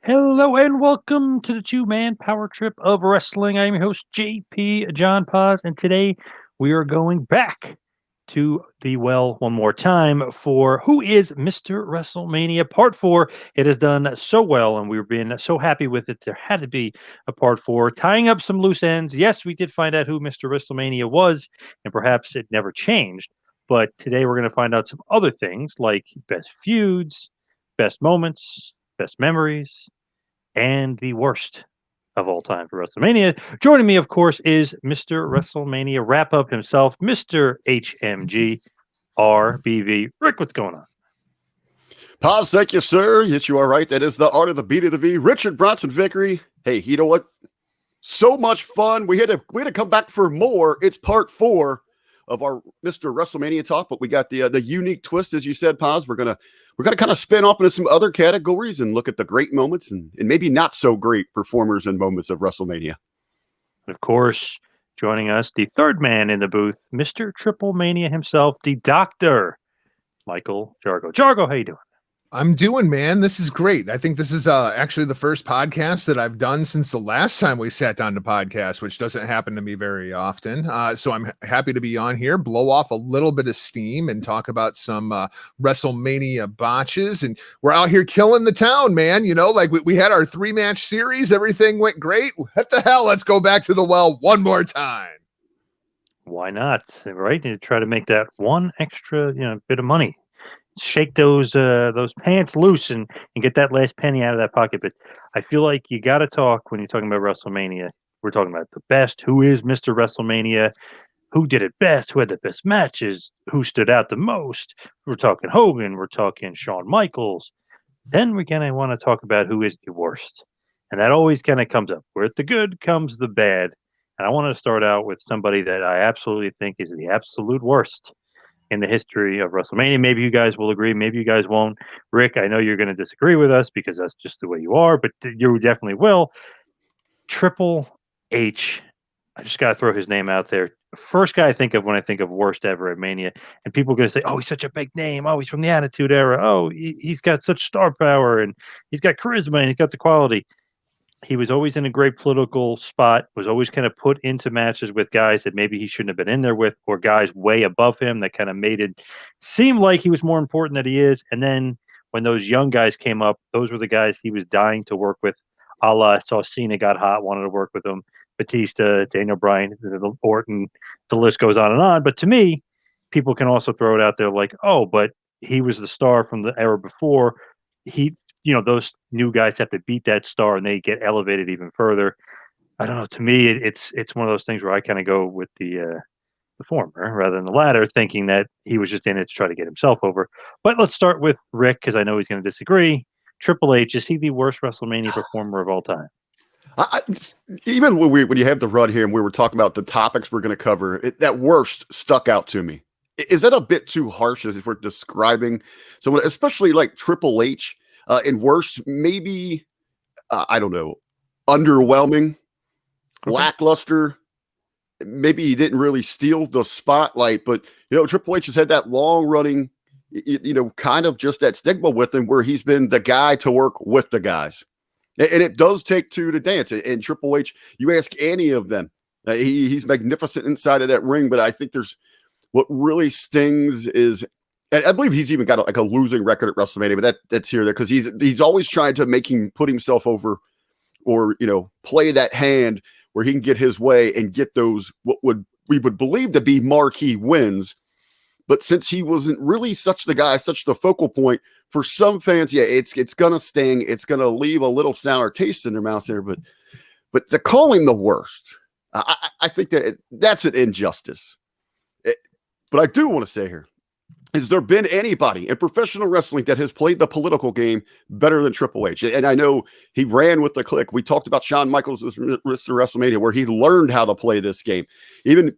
Hello and welcome to the two-man power trip of wrestling. I am your host, JP John Paz, and today we are going back to the well one more time for Who is Mr. WrestleMania Part 4. It has done so well, and we've been so happy with it. There had to be a Part 4, tying up some loose ends. Yes, we did find out who Mr. WrestleMania was, and perhaps it never changed. But today we're going to find out some other things like best feuds, best moments, best memories, and the worst of all time for WrestleMania. Joining me, of course, is Mr. WrestleMania wrap up himself, Mr. HMG RBV. Rick, what's going on? Pause, thank you, sir. Yes, you are right. That is the art of the beat of the V. Richard Bronson Vickrey. Hey, you know what? So much fun. We had to come back for more. It's part 4 of our Mr. WrestleMania talk, but we got the unique twist, as you said, Paz. We're gonna kind of spin off into some other categories and look at the great moments and maybe not so great performers and moments of WrestleMania. Of course, joining us, the third man in the booth, Mr. Triple Mania himself, the Doctor, Michael Jargo. Jargo, how you doing? I'm doing, man. This is great. I think this is actually the first podcast that I've done since the last time we sat down to podcast, which doesn't happen to me very often. So I'm happy to be on here, blow off a little bit of steam and talk about some WrestleMania botches. And we're out here killing the town, man. You know, like we had our 3-match series. Everything went great. What the hell? Let's go back to the well one more time. Why not? Right? You try to make that one extra, bit of money. Shake those pants loose and get that last penny out of that pocket. But I feel like you got to talk when you're talking about WrestleMania. We're talking about the best. Who is Mr. WrestleMania? Who did it best? Who had the best matches? Who stood out the most? We're talking Hogan. We're talking Shawn Michaels. Then we're gonna want to talk about who is the worst, and that always kind of comes up. Where the good comes the bad. And I want to start out with somebody that I absolutely think is the absolute worst in the history of WrestleMania. Maybe you guys will agree, maybe you guys won't. Rick, I know you're going to disagree with us because that's just the way you are, but you definitely will. Triple H. I just got to throw his name out there. First guy I think of when I think of worst ever at Mania, and people are going to say, "Oh, he's such a big name. Oh, he's from the Attitude Era. Oh, he's got such star power, and he's got charisma, and he's got the quality." He was always in a great political spot, was always kind of put into matches with guys that maybe he shouldn't have been in there with, or guys way above him that kind of made it seem like he was more important than he is. And then when those young guys came up, those were the guys he was dying to work with. A la saw Cena got hot, wanted to work with him. Batista, Daniel Bryan, Orton, the list goes on and on. But to me, people can also throw it out there like, oh, but he was the star from the era before. Those new guys have to beat that star and they get elevated even further. I don't know. To me, it's one of those things where I kind of go with the former rather than the latter, thinking that he was just in it to try to get himself over. But let's start with Rick because I know he's going to disagree. Triple H, is he the worst WrestleMania performer of all time? Even when you have the run here and we were talking about the topics we're going to cover, that worst stuck out to me. Is that a bit too harsh as if we're describing someone, especially like Triple H? And worse, maybe, I don't know, underwhelming, lackluster. Maybe he didn't really steal the spotlight, but, Triple H has had that long running, kind of just that stigma with him where he's been the guy to work with the guys. And it does take two to dance. And Triple H, you ask any of them, he's magnificent inside of that ring, but I think what really stings is, I believe he's even got a losing record at WrestleMania, but that's here there because he's always trying to put himself over, or play that hand where he can get his way and get those we would believe to be marquee wins. But since he wasn't really such the focal point for some fans, yeah, it's gonna sting. It's gonna leave a little sour taste in their mouth there. But to call him the worst, I think that's an injustice. But I do want to say here. Has there been anybody in professional wrestling that has played the political game better than Triple H? And I know he ran with the clique. We talked about Shawn Michaels' Mr. WrestleMania, where he learned how to play this game. Even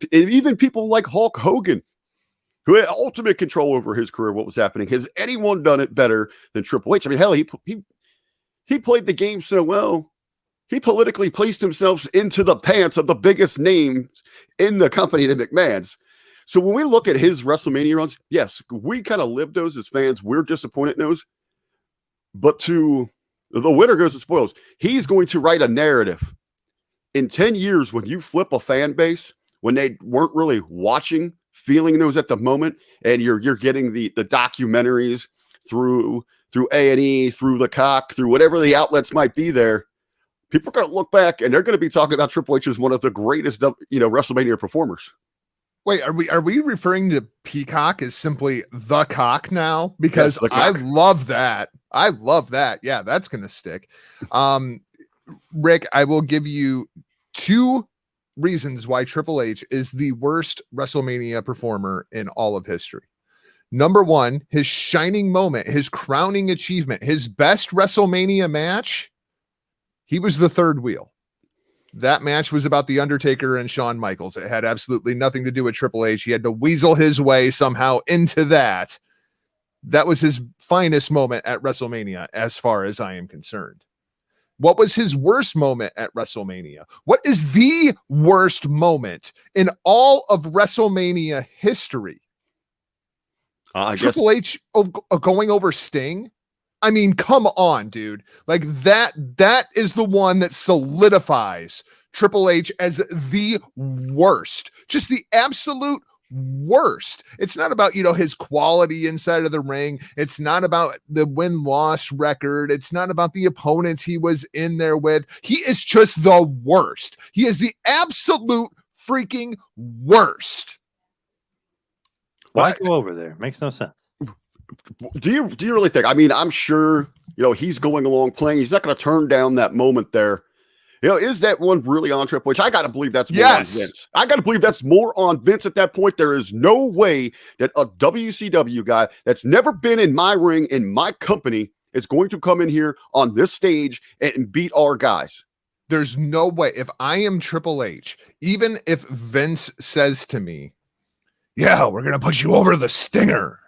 people like Hulk Hogan, who had ultimate control over his career, what was happening. Has anyone done it better than Triple H? I mean, hell, he played the game so well. He politically placed himself into the pants of the biggest names in the company, the McMahons. So when we look at his WrestleMania runs, yes, we kind of lived those as fans. We're disappointed in those. But to The winner goes to spoils. He's going to write a narrative. In 10 years, when you flip a fan base, when they weren't really watching, feeling those at the moment, and you're getting the documentaries through A&E, through the cock, through whatever the outlets might be there, people are going to look back and they're going to be talking about Triple H as one of the greatest, WrestleMania performers. Wait, are we referring to Peacock as simply the cock now? Because Yes, I love that. I love that. Yeah, that's gonna stick. Rick, I will give you 2 reasons why Triple H is the worst WrestleMania performer in all of history. Number 1, his shining moment, his crowning achievement, his best WrestleMania match. He was the third wheel. That match was about The Undertaker and Shawn Michaels. It had absolutely nothing to do with Triple H. He had to weasel his way somehow into that. That was his finest moment at WrestleMania, as far as I am concerned. What was his worst moment at WrestleMania? What is the worst moment in all of WrestleMania history? Triple H going over Sting? I mean, come on, dude. Like that is the one that solidifies Triple H as the worst. Just the absolute worst. It's not about, his quality inside of the ring. It's not about the win-loss record. It's not about the opponents he was in there with. He is just the worst. He is the absolute freaking worst. Why go over there? Makes no sense. Do you really think? I mean, I'm sure he's going along playing. He's not going to turn down that moment there. Is that one really on Triple H? I got to believe that's more on Vince. I got to believe that's more on Vince at that point. There is no way that a WCW guy that's never been in my ring, in my company, is going to come in here on this stage and beat our guys. There's no way. If I am Triple H, even if Vince says to me, yeah, we're going to put you over the Stinger.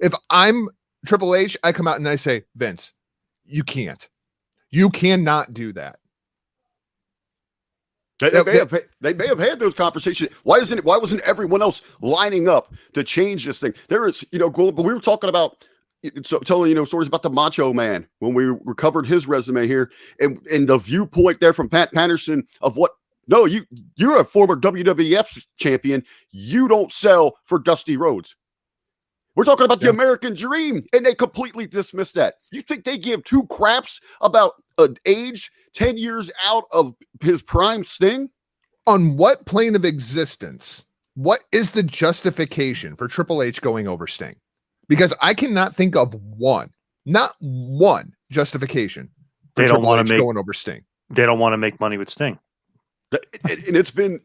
If I'm Triple H, I come out and I say, Vince, you can't. You cannot do that. They may have had those conversations. Why wasn't everyone else lining up to change this thing? There is, but we were talking about telling stories about the Macho Man when we recovered his resume here, and the viewpoint there from Pat Patterson of what. No, you're a former WWF champion. You don't sell for Dusty Rhodes. We're talking about the American Dream, and they completely dismissed that. You think they give 2 craps about an age 10 years out of his prime Sting? On what plane of existence, what is the justification for Triple H going over Sting? Because I cannot think of not one justification for Triple H going over Sting. They don't want to make money with Sting. And it's been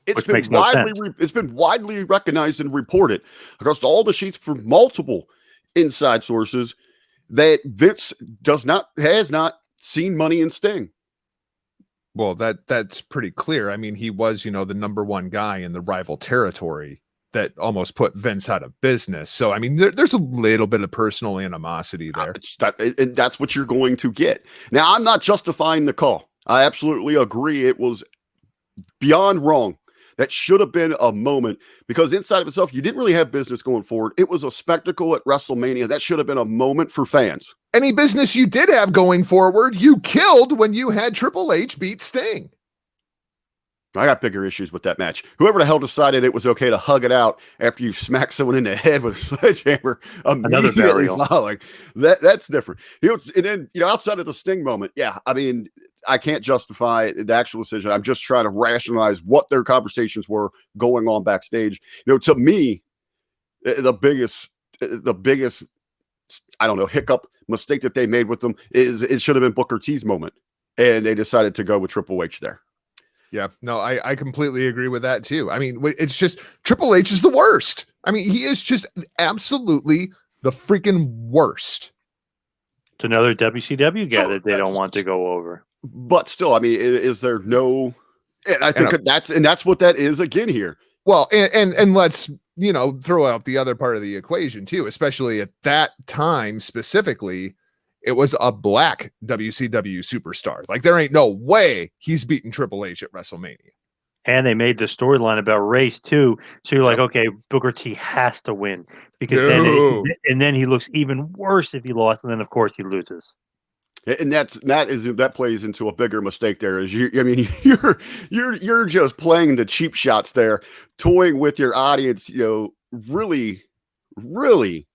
widely recognized and reported across all the sheets from multiple inside sources that Vince has not seen money in Sting. Well, that's pretty clear. I mean, he was, the number 1 guy in the rival territory that almost put Vince out of business. So, I mean, there's a little bit of personal animosity there. And that's what you're going to get. Now, I'm not justifying the call. I absolutely agree. It was beyond wrong. That should have been a moment, because inside of itself, you didn't really have business going forward. It was a spectacle at WrestleMania. That should have been a moment for fans. Any business you did have going forward, you killed when you had Triple H beat Sting. I got bigger issues with that match. Whoever the hell decided it was okay to hug it out after you smack someone in the head with a sledgehammer, another burial. Following, that's different. And then, outside of the Sting moment, I mean, I can't justify the actual decision. I'm just trying to rationalize what their conversations were going on backstage. To me, the biggest, I don't know, hiccup, mistake that they made with them is it should have been Booker T's moment, and they decided to go with Triple H there. Yeah, no, I completely agree with that too. I mean, it's just Triple H is the worst. I mean, he is just absolutely the freaking worst. It's another WCW guy that they don't want to go over. But still, I mean, is there no? And I think that's what that is again here. Well, and let's throw out the other part of the equation too, especially at that time specifically. It was a black WCW superstar. Like, there ain't no way he's beating Triple H at WrestleMania. And they made the storyline about race too. So you're like, okay, Booker T has to win, because then he looks even worse if he lost, and then of course he loses. And that plays into a bigger mistake there. Is you're just playing the cheap shots there, toying with your audience, really, really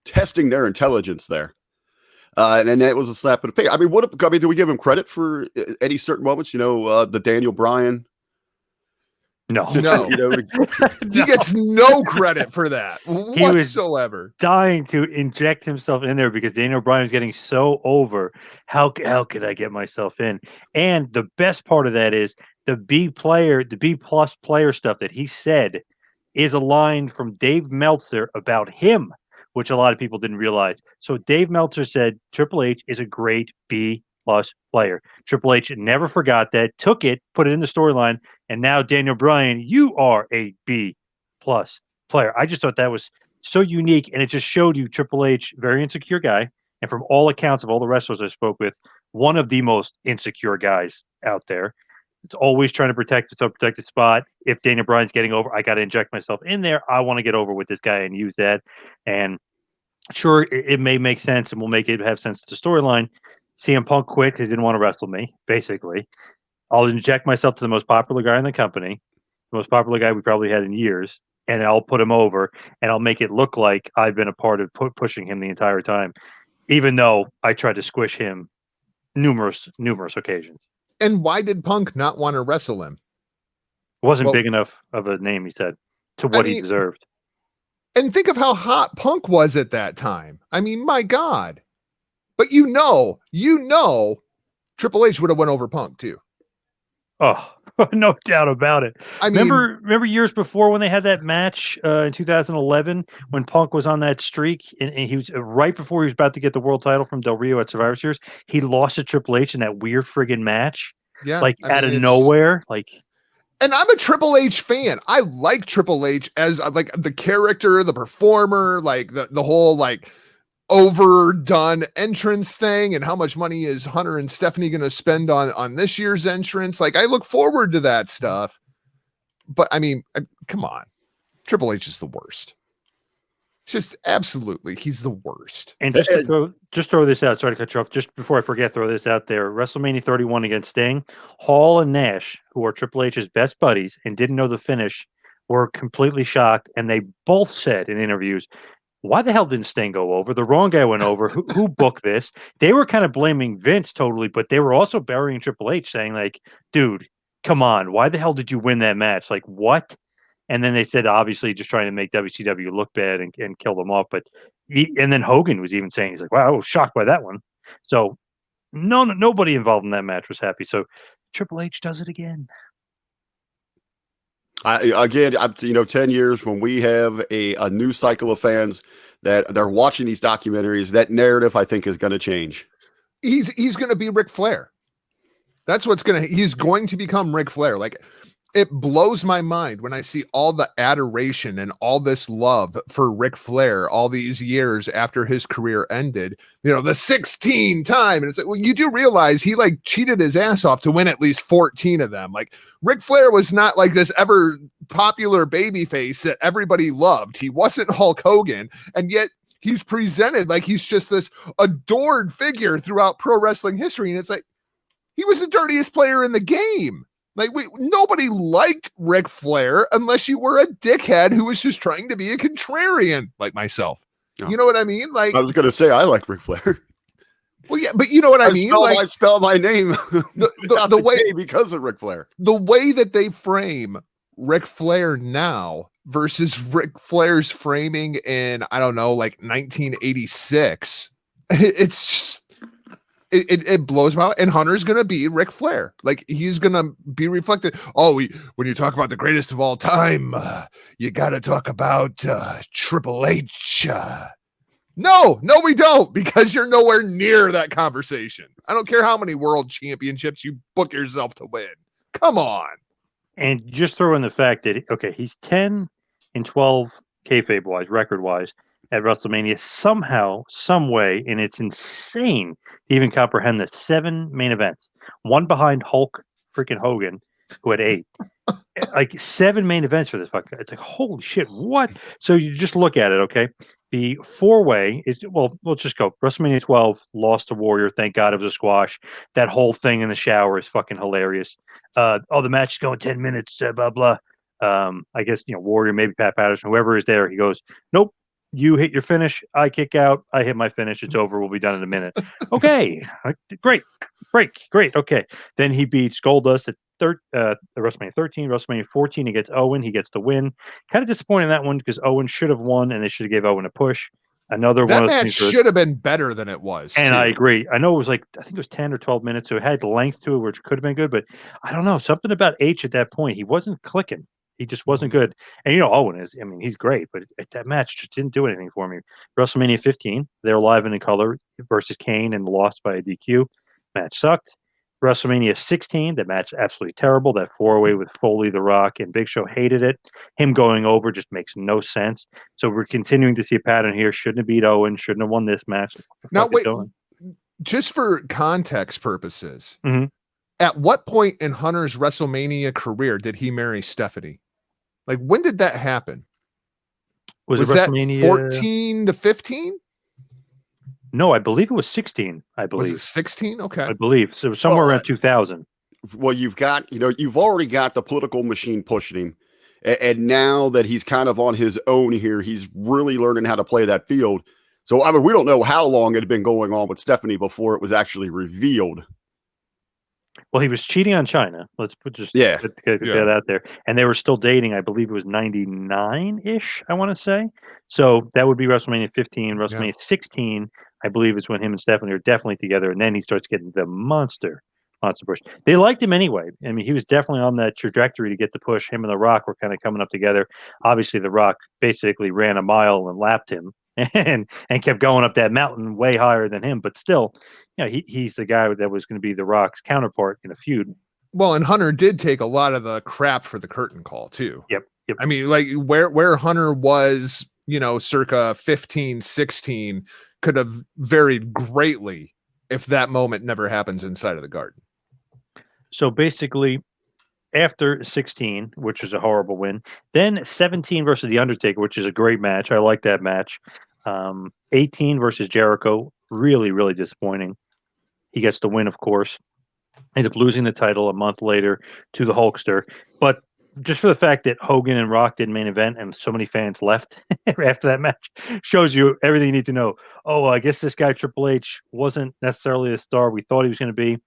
testing their intelligence there. And that was a slap in the face. I mean, do we give him credit for any certain moments? The Daniel Bryan. No. He gets no credit for that whatsoever. Dying to inject himself in there because Daniel Bryan was getting so over. How could I get myself in? And the best part of that is the B plus player stuff that he said is a line from Dave Meltzer about him, which a lot of people didn't realize. So Dave Meltzer said Triple H is a great B plus player. Triple H never forgot that, took it, put it in the storyline, and now Daniel Bryan, you are a B plus player. I just thought that was so unique, and it just showed you Triple H, very insecure guy, and from all accounts of all the wrestlers I spoke with, one of the most insecure guys out there. It's always trying to protect the spot. If Daniel Bryan's getting over, I got to inject myself in there. I want to get over with this guy and use that. And sure, it may make sense, and we'll make it have sense to the storyline. CM Punk quit because he didn't want to wrestle me, basically. I'll inject myself to the most popular guy in the company, the most popular guy we probably had in years, and I'll put him over, and I'll make it look like I've been a part of pushing him the entire time, even though I tried to squish him numerous occasions. And why did Punk not want to wrestle him? Wasn't big enough of a name, he said, to what he deserved. And think of how hot Punk was at that time. I mean, my God. But Triple H would have went over Punk too. Oh, no doubt about it. I mean, remember years before when they had that match in 2011 when Punk was on that streak and he was right before he was about to get the world title from Del Rio at Survivor Series. He lost to Triple H in that weird friggin' match. Yeah, out of nowhere. And I'm a Triple H fan. I like Triple H as like the character, the performer, like the whole like overdone entrance thing, and how much money is Hunter and Stephanie going to spend on this year's entrance. Like, I look forward to that stuff. But I mean, come on, Triple H is the worst. Just absolutely, he's the worst. And just throw this out. Sorry to cut you off. Just before I forget, throw this out there. WrestleMania 31 against Sting, Hall and Nash, who are Triple H's best buddies and didn't know the finish, were completely shocked, and they both said in interviews, "Why the hell didn't Sting go over? The wrong guy went over. Who booked this?" They were kind of blaming Vince totally, but they were also burying Triple H, saying like, "Dude, come on. Why the hell did you win that match? Like, what?" And then they said, obviously, just trying to make WCW look bad and kill them off. But and then Hogan was even saying, he's like, "Wow, I was shocked by that one." So nobody involved in that match was happy. So Triple H does it again. 10 years when we have a new cycle of fans that they're watching these documentaries, that narrative I think is going to change. He's going to be Ric Flair. That's he's going to become Ric Flair. Like, it blows my mind when I see all the adoration and all this love for Ric Flair all these years after his career ended, the 16 time. And it's like, well, you do realize he like cheated his ass off to win at least 14 of them. Like, Ric Flair was not like this ever popular babyface that everybody loved. He wasn't Hulk Hogan. And yet he's presented like he's just this adored figure throughout pro wrestling history. And it's like, he was the dirtiest player in the game. Like, nobody liked Ric Flair unless you were a dickhead who was just trying to be a contrarian, like myself. Oh. You know what I mean? Like, I was going to say, I like Ric Flair. Well, yeah, but you know what I mean? I spell my name the way because of Ric Flair. The way that they frame Ric Flair now versus Ric Flair's framing in, I don't know, like 1986, it's just. It blows my mind. And Hunter's going to be Ric Flair. Like, he's going to be reflected. Oh, when you talk about the greatest of all time, you got to talk about Triple H. No, we don't, because you're nowhere near that conversation. I don't care how many world championships you book yourself to win. Come on. And just throw in the fact that, okay, he's 10 and 12 kayfabe-wise, record-wise, at WrestleMania somehow, some way, and it's insane to even comprehend the 7 main events, one behind Hulk freaking Hogan, who had 8. Like 7 main events for this fucker. It's like, holy shit, what? So you just look at it, okay? The four-way is, well, we'll just go. WrestleMania 12 lost to Warrior. Thank God it was a squash. That whole thing in the shower is fucking hilarious. The match is going 10 minutes, blah, blah. I guess, Warrior, maybe Pat Patterson, whoever is there, he goes, nope, you hit your finish. I kick out. I hit my finish. It's over. We'll be done in a minute. Okay. Great. Break. Great. Okay. Then he beats Goldust at WrestleMania 13, WrestleMania 14. He gets Owen. He gets the win. Kind of disappointing in that one because Owen should have won and they should have gave Owen a push. Another that one of those match things should have been better than it was. and too. I agree. I know it was I think it was 10 or 12 minutes, so it had length to it, which could have been good, but I don't know. Something about H at that point, he wasn't clicking. He just wasn't good. And Owen is, he's great, but that match just didn't do anything for me. WrestleMania 15, they're live and in color versus Kane and lost by a DQ. Match sucked. WrestleMania 16, the match absolutely terrible. That 4-way with Foley, The Rock, and Big Show hated it. Him going over just makes no sense. So we're continuing to see a pattern here. Shouldn't have beat Owen. Shouldn't have won this match. Now, wait, just for context purposes, Mhm. At what point in Hunter's WrestleMania career did he marry Stephanie? Like, when did that happen? Was it that WrestleMania 14 to 15? No, I believe it was 16. I Was believe it 16? Okay. I believe so. Somewhere around 2000. Well, you've already got the political machine pushing him. And now that he's kind of on his own here, he's really learning how to play that field. So, we don't know how long it had been going on with Stephanie before it was actually revealed. Well, he was cheating on China. Let's get that out there. And they were still dating. I believe it was 99-ish, I want to say. So that would be WrestleMania 15. WrestleMania 16, I believe, is when him and Stephanie are definitely together. And then he starts getting the monster push. They liked him anyway. He was definitely on that trajectory to get the push. Him and The Rock were kind of coming up together. Obviously, The Rock basically ran a mile and lapped him and kept going up that mountain way higher than him. But still, he's the guy that was going to be The Rock's counterpart in a feud. Well, and Hunter did take a lot of the crap for the curtain call too. Yep. Like where Hunter was, circa 15, 16 could have varied greatly if that moment never happens inside of the Garden. So basically, after 16, which was a horrible win, then 17 versus The Undertaker, which is a great match. I like that match. 18 versus Jericho, really, really disappointing. He gets the win, of course. Ended up losing the title a month later to the Hulkster. But just for the fact that Hogan and Rock did main event and so many fans left after that match shows you everything you need to know. Oh, I guess this guy Triple H wasn't necessarily the star we thought he was going to be.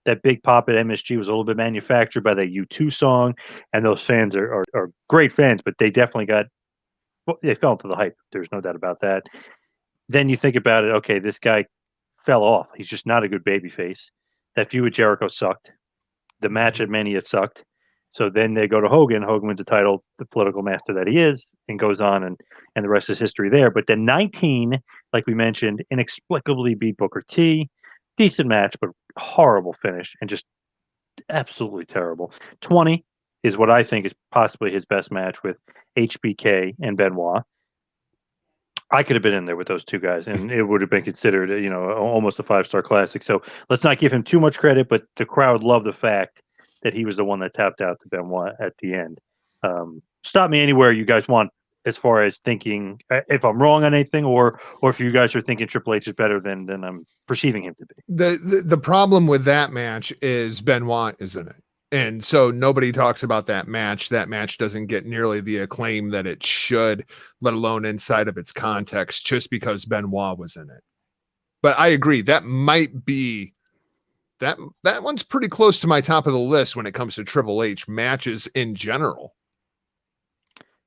That big pop at MSG was a little bit manufactured by that U2 song, and those fans are great fans, but they definitely they fell into the hype. There's no doubt about that. Then you think about it, okay, this guy fell off. He's just not a good babyface. That feud with Jericho sucked. The match at Mania sucked. So then they go to Hogan. Hogan wins the title, the political master that he is, and goes on, and the rest is history there. But then 19, like we mentioned, inexplicably beat Booker T. Decent match, but horrible finish and just absolutely terrible. 20 is what I think is possibly his best match with HBK and Benoit. I could have been in there with those two guys, and it would have been considered, almost a 5-star classic. So let's not give him too much credit, but the crowd loved the fact that he was the one that tapped out to Benoit at the end. Stop me anywhere you guys want as far as thinking if I'm wrong on anything, or if you guys are thinking Triple H is better than I'm perceiving him to be. The problem with that match is Benoit is in it. And so nobody talks about that match. That match doesn't get nearly the acclaim that it should, let alone inside of its context, just because Benoit was in it. But I agree. That might be that one's pretty close to my top of the list when it comes to Triple H matches in general.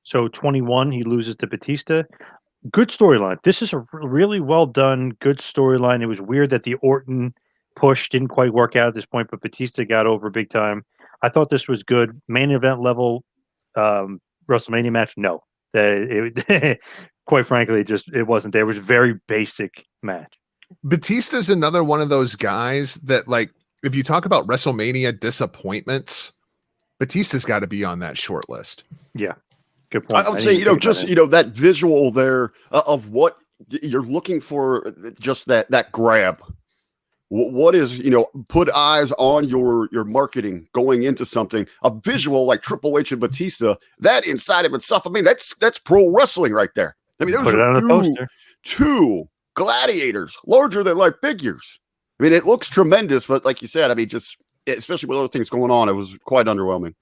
So 21, he loses to Batista. Good storyline. This is a really well done, good storyline. It was weird that the Orton push didn't quite work out at this point, but Batista got over big time. I thought this was good. Main event level WrestleMania match, no. Quite frankly, it wasn't there. It was a very basic match. Batista's another one of those guys that, like, if you talk about WrestleMania disappointments, Batista's got to be on that short list. Yeah. Good point. I would say, that visual there of what you're looking for, just that grab. What is, put eyes on your marketing going into something, a visual like Triple H and Batista, that inside of itself, that's pro wrestling right there. I mean, those Put it on are the poster. two gladiators, larger than life figures. I mean, it looks tremendous, but like you said, I mean, just especially with other things going on, it was quite underwhelming.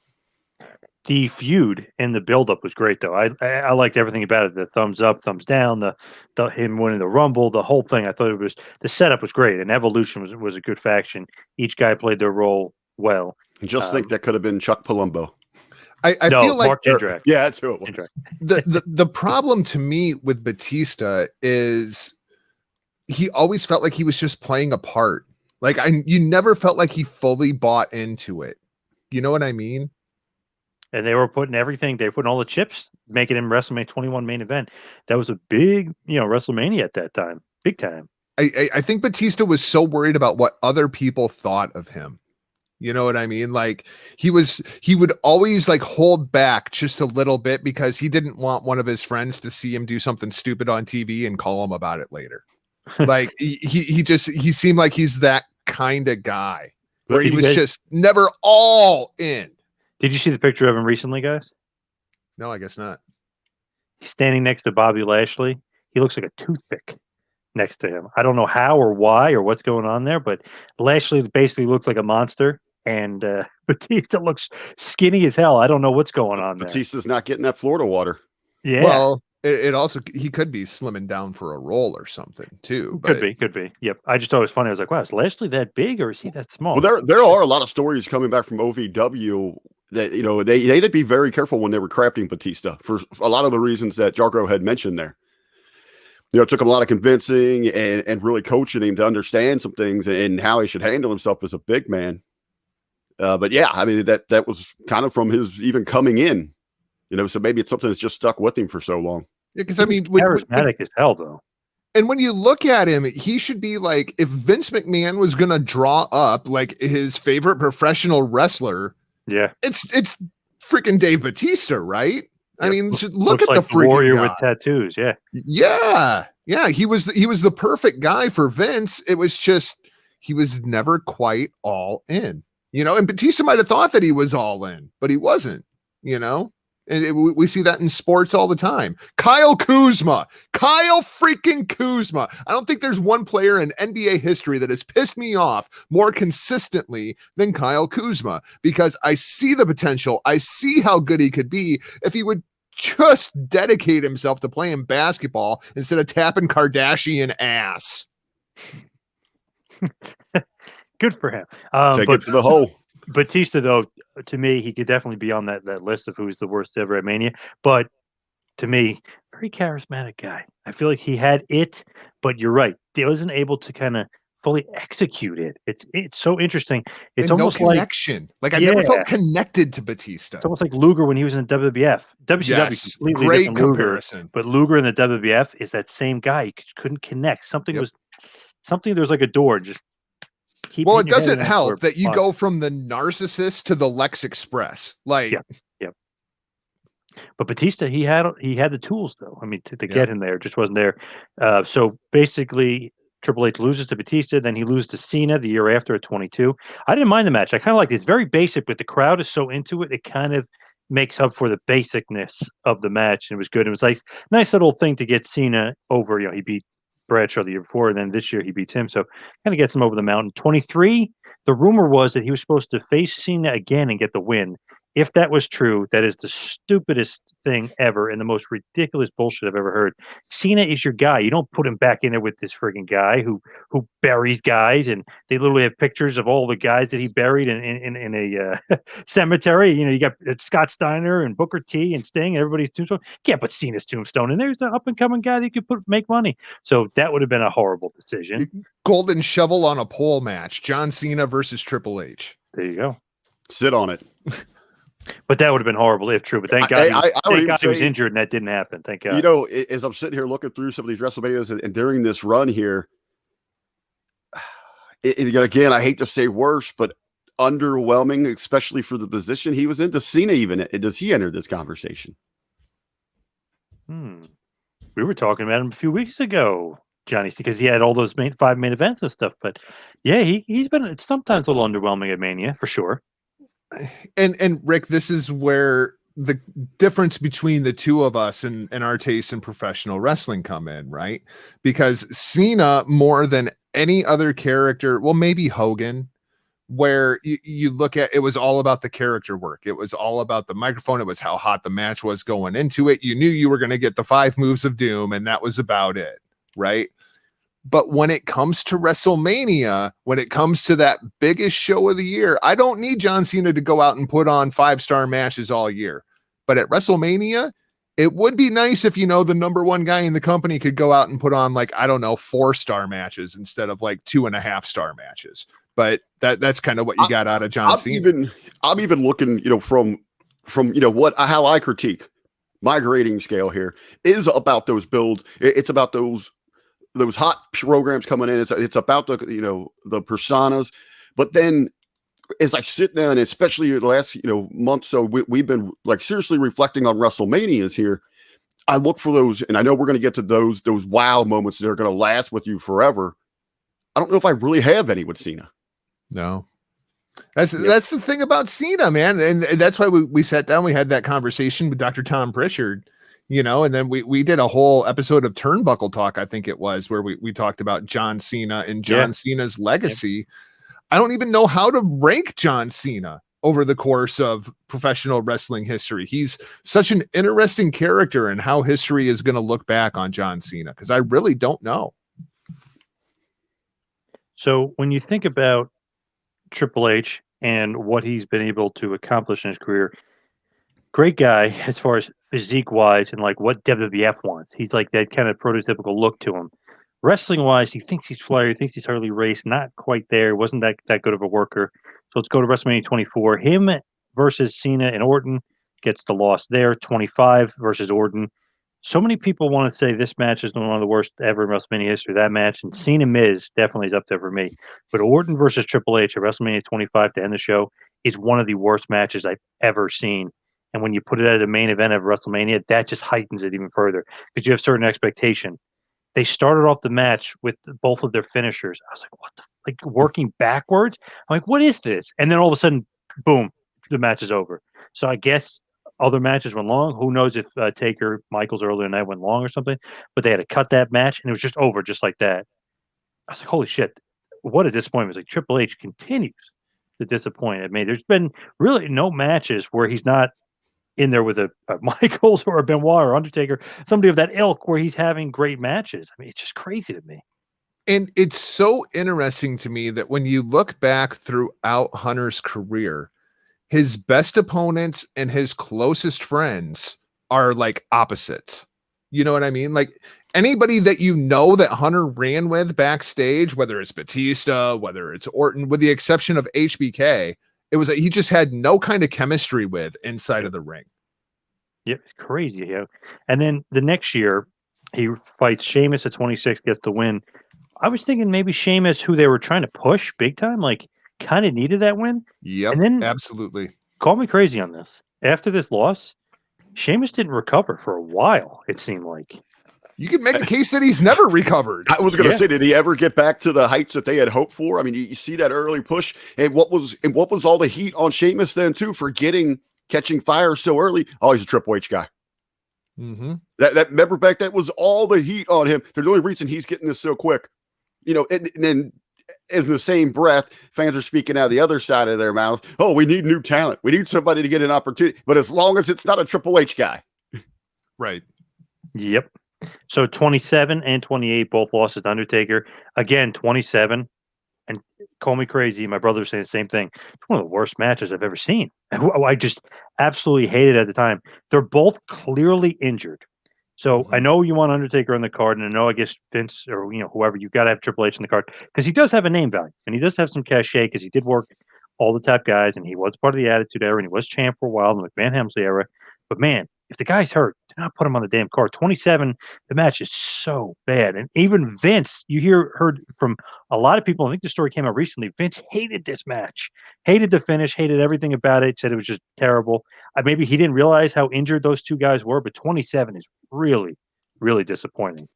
The feud and the buildup was great, though. I liked everything about it. The thumbs up, thumbs down, the him winning the Rumble, the whole thing. I thought it was the setup was great, and Evolution was a good faction. Each guy played their role well. And just think that could have been Chuck Palumbo. I No, feel like Mark Jindrak. Yeah, that's who it was. Jindrak. the problem to me with Batista is he always felt like he was just playing a part. Like you never felt like he fully bought into it. You know what I mean? And they were putting everything. They were putting all the chips, making him WrestleMania 21 main event. That was a big, WrestleMania at that time, big time. I think Batista was so worried about what other people thought of him. You know what I mean? Like he would always like hold back just a little bit because he didn't want one of his friends to see him do something stupid on TV and call him about it later. Like he seemed like he's that kind of guy where he was just never all in. Did you see the picture of him recently, guys? No, I guess not. He's standing next to Bobby Lashley. He looks like a toothpick next to him. I don't know how or why or what's going on there, but Lashley basically looks like a monster, and Batista looks skinny as hell. I don't know what's going on there. Batista's not getting that Florida water. Yeah. Well, it also he could be slimming down for a role or something too. But Could be. Yep. I just thought it was funny. I was like, wow, is Lashley that big or is he that small? Well, there are a lot of stories coming back from OVW that they had to be very careful when they were crafting Batista for a lot of the reasons that Jargo had mentioned there. It took him a lot of convincing and really coaching him to understand some things and how he should handle himself as a big man. But yeah, I mean that was kind of from his even coming in, so maybe it's something that's just stuck with him for so long. Yeah, because I mean, charismatic as hell, though. And when you look at him, he should be like, if Vince McMahon was going to draw up like his favorite professional wrestler, yeah, it's freaking Dave Batista, right? I mean, look looks at like the freaking warrior guy with tattoos. Yeah, yeah. He was the perfect guy for Vince. It was just he was never quite all in, And Batista might have thought that he was all in, but he wasn't, And we see that in sports all the time. Kyle freaking Kuzma. I don't think there's one player in NBA history that has pissed me off more consistently than Kyle Kuzma because I see the potential. I see how good he could be if he would just dedicate himself to playing basketball instead of tapping Kardashian ass. Good for him. Take it to the hole. Batista, though, to me, he could definitely be on that list of who's the worst ever at Mania. But to me, very charismatic guy. I feel like he had it, but you're right. He wasn't able to kind of fully execute it. It's so interesting. It's and almost no connection. Like I never felt connected to Batista. It's almost like Luger when he was in the WWF. WCW completely great different comparison. Luger, but Luger in the WWF is that same guy. He couldn't connect. Something there's like a door. Just keep. Well, it doesn't help that you go from the narcissist to the Lex Express. Like, yep. But Batista, he had the tools though. I mean, to get him there, just wasn't there. So basically, Triple H loses to Batista, then he loses to Cena the year after at 22. I didn't mind the match. I kind of liked it. It's very basic, but the crowd is so into it. It kind of makes up for the basicness of the match, and it was good. It was like nice little thing to get Cena over. He beat Bradshaw the year before, and then this year he beats him. So kind of gets him over the mountain. 23, the rumor was that he was supposed to face Cena again and get the win. If that was true, that is the stupidest thing ever and the most ridiculous bullshit I've ever heard. Cena is your guy. You don't put him back in there with this friggin' guy who buries guys, and they literally have pictures of all the guys that he buried in a cemetery. You got Scott Steiner and Booker T and Sting, everybody's tombstone. Can't put Cena's tombstone in there. He's an up and coming guy that you could make money. So that would have been a horrible decision. Golden shovel on a pole match: John Cena versus Triple H. There you go. Sit on it. But that would have been horrible if true. But thank God, he was injured and that didn't happen. Thank God. As I'm sitting here looking through some of these WrestleManias and during this run here, again, I hate to say worse, but underwhelming, especially for the position he was in. Does Cena does he enter this conversation? We were talking about him a few weeks ago, Johnny, because he had all those 5 main events and stuff. But yeah, he's been sometimes a little underwhelming at Mania for sure. And Rick, this is where the difference between the two of us and our taste in professional wrestling come in, right? Because Cena, more than any other character, well, maybe Hogan, where you look at, it was all about the character work. It was all about the microphone. It was how hot the match was going into it. You knew you were going to get the 5 moves of doom, and that was about it, right? But when it comes to WrestleMania, when it comes to that biggest show of the year, I don't need John Cena to go out and put on 5-star matches all year. But at WrestleMania, it would be nice if, the number one guy in the company could go out and put on, like, I don't know, 4-star matches instead of like 2.5-star matches. But that's kind of what you got out of John Cena. I'm even looking, from how I critique my grading scale here is about those builds. It's about those hot programs coming in. It's about the personas. But then as I sit down, especially the last month, so we've been like seriously reflecting on WrestleManias here. I look for those, and I know we're going to get to those wow moments that are going to last with you forever. I don't know if I really have any with Cena. No. That's the thing about Cena, man. And that's why we sat down, we had that conversation with Dr. Tom Pritchard, and then we did a whole episode of Turnbuckle Talk, I think it was, where we talked about John Cena and John Cena's legacy. Yep. I don't even know how to rank John Cena over the course of professional wrestling history. He's such an interesting character, and how history is going to look back on John Cena, because I really don't know. So when you think about Triple H and what he's been able to accomplish in his career, great guy as far as physique wise and like what WWF wants. He's like that kind of prototypical look to him. Wrestling wise, he thinks he's flyer, he thinks he's Harley Race, not quite there. Wasn't that good of a worker. So let's go to WrestleMania 24. Him versus Cena and Orton gets the loss there. 25 versus Orton. So many people want to say this match is one of the worst ever in WrestleMania history. That match, and Cena Miz definitely is up there for me. But Orton versus Triple H at WrestleMania 25 to end the show is one of the worst matches I've ever seen. And when you put it at a main event of WrestleMania, that just heightens it even further because you have certain expectation. They started off the match with both of their finishers. I was like, what the, like working backwards? I'm like, what is this? And then all of a sudden, boom, the match is over. So I guess other matches went long. Who knows if Taker, Michaels earlier tonight went long or something, but they had to cut that match and it was just over just like that. I was like, holy shit, what a disappointment. It's like Triple H continues to disappoint. I mean, there's been really no matches where he's not in there with a Michaels or a Benoit or Undertaker, somebody of that ilk where he's having great matches. I mean, it's just crazy to me. And it's so interesting to me that when you look back throughout Hunter's career, his best opponents and his closest friends are like opposites. You know what I mean? Like anybody that that Hunter ran with backstage, whether it's Batista, whether it's Orton, with the exception of HBK, it was he just had no kind of chemistry with inside of the ring. Yep, it's crazy. Yeah. And then the next year, he fights Sheamus at 26, gets the win. I was thinking maybe Sheamus, who they were trying to push big time, like kind of needed that win. Yep, and then absolutely. Call me crazy on this. After this loss, Sheamus didn't recover for a while, it seemed like. You could make a case that he's never recovered. I was going to say, did he ever get back to the heights that they had hoped for? I mean, you see that early push, and what was all the heat on Sheamus then too for catching fire so early? Oh, he's a Triple H guy. Mm-hmm. That remember back, that was all the heat on him. There's the only reason he's getting this so quick, and then in the same breath, fans are speaking out of the other side of their mouth. Oh, we need new talent. We need somebody to get an opportunity. But as long as it's not a Triple H guy. Right. Yep. So 27 and 28, both losses to Undertaker. Again, 27. And call me crazy. My brother was saying the same thing. It's one of the worst matches I've ever seen. I just absolutely hated it at the time. They're both clearly injured. So I know you want Undertaker on the card, and I know I guess Vince or whoever, you've got to have Triple H on the card because he does have a name value and he does have some cachet because he did work all the top guys and he was part of the Attitude Era and he was champ for a while in the McMahon Helmsley era. But man, if the guy's hurt, do not put him on the damn card. 27, the match is so bad. And even Vince, heard from a lot of people, I think the story came out recently, Vince hated this match, hated the finish, hated everything about it, said it was just terrible. Maybe he didn't realize how injured those two guys were, but 27 is really, really disappointing.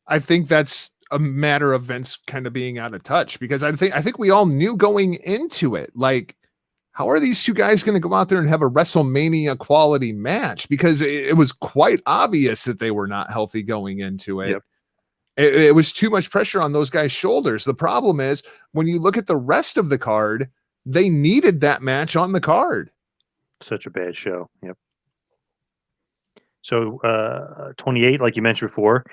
I think that's a matter of Vince kind of being out of touch because I think we all knew going into it, like how are these two guys going to go out there and have a WrestleMania quality match? Because it was quite obvious that they were not healthy going into it. Yep. It was too much pressure on those guys' shoulders. The problem is when you look at the rest of the card, they needed that match on the card. Such a bad show. Yep. So 28, like you mentioned before,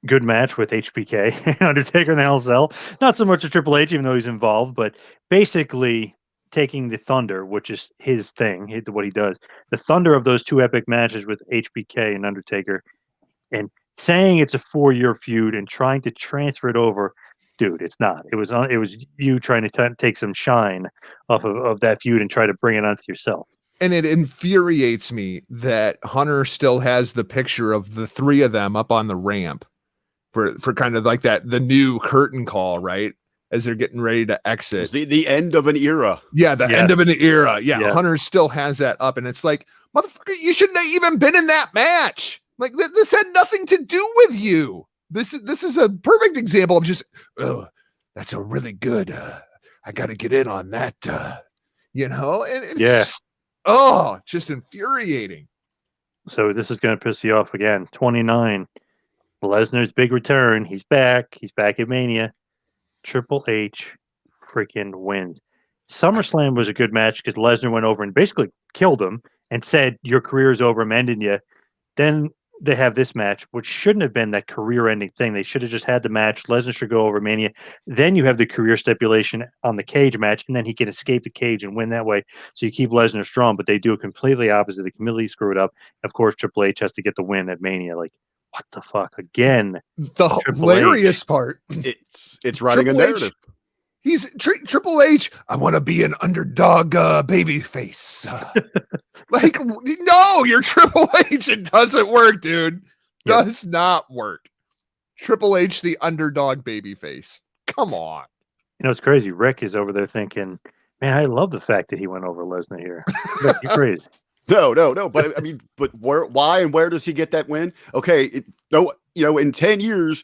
good match with HBK, Undertaker and the Hell in a Cell. Not so much a Triple H, even though he's involved, but basically taking the thunder, which is his thing, what he does. The thunder of those two epic matches with HBK and Undertaker, and saying it's a 4-year feud and trying to transfer it over. Dude, it's not. It was you trying to take some shine off of that feud and try to bring it onto yourself. And it infuriates me that Hunter still has the picture of the three of them up on the ramp for kind of like the new curtain call, right? As they're getting ready to exit. It's the end of an era. Yeah, the end of an era. Yeah, Yeah. Hunter still has that up. And it's like, motherfucker, you shouldn't have even been in that match. Like, this had nothing to do with you. This is a perfect example of just, oh, that's a really good, I got to get in on that, and it's just infuriating. So this is going to piss you off again. 29, Lesnar's big return. He's back. He's back at Mania. Triple H freaking wins. SummerSlam was a good match because Lesnar went over and basically killed him and said, your career's over, I'm ending you. Then they have this match, which shouldn't have been that career-ending thing. They should have just had the match. Lesnar should go over Mania. Then you have the career stipulation on the cage match, and then he can escape the cage and win that way. So you keep Lesnar strong, but they do it completely opposite. They completely screw it up. Of course, Triple H has to get the win at Mania. Like, what the fuck? Again. The hilarious part. It's writing Triple a narrative. He's Triple H. I want to be an underdog baby face. Like, no, you're Triple H. It doesn't work, dude. Does not work. Triple H, the underdog baby face. Come on. It's crazy. Rick is over there thinking, man, I love the fact that he went over Lesnar here. You're crazy. No. But I mean, why and where does he get that win? Okay. In 10 years,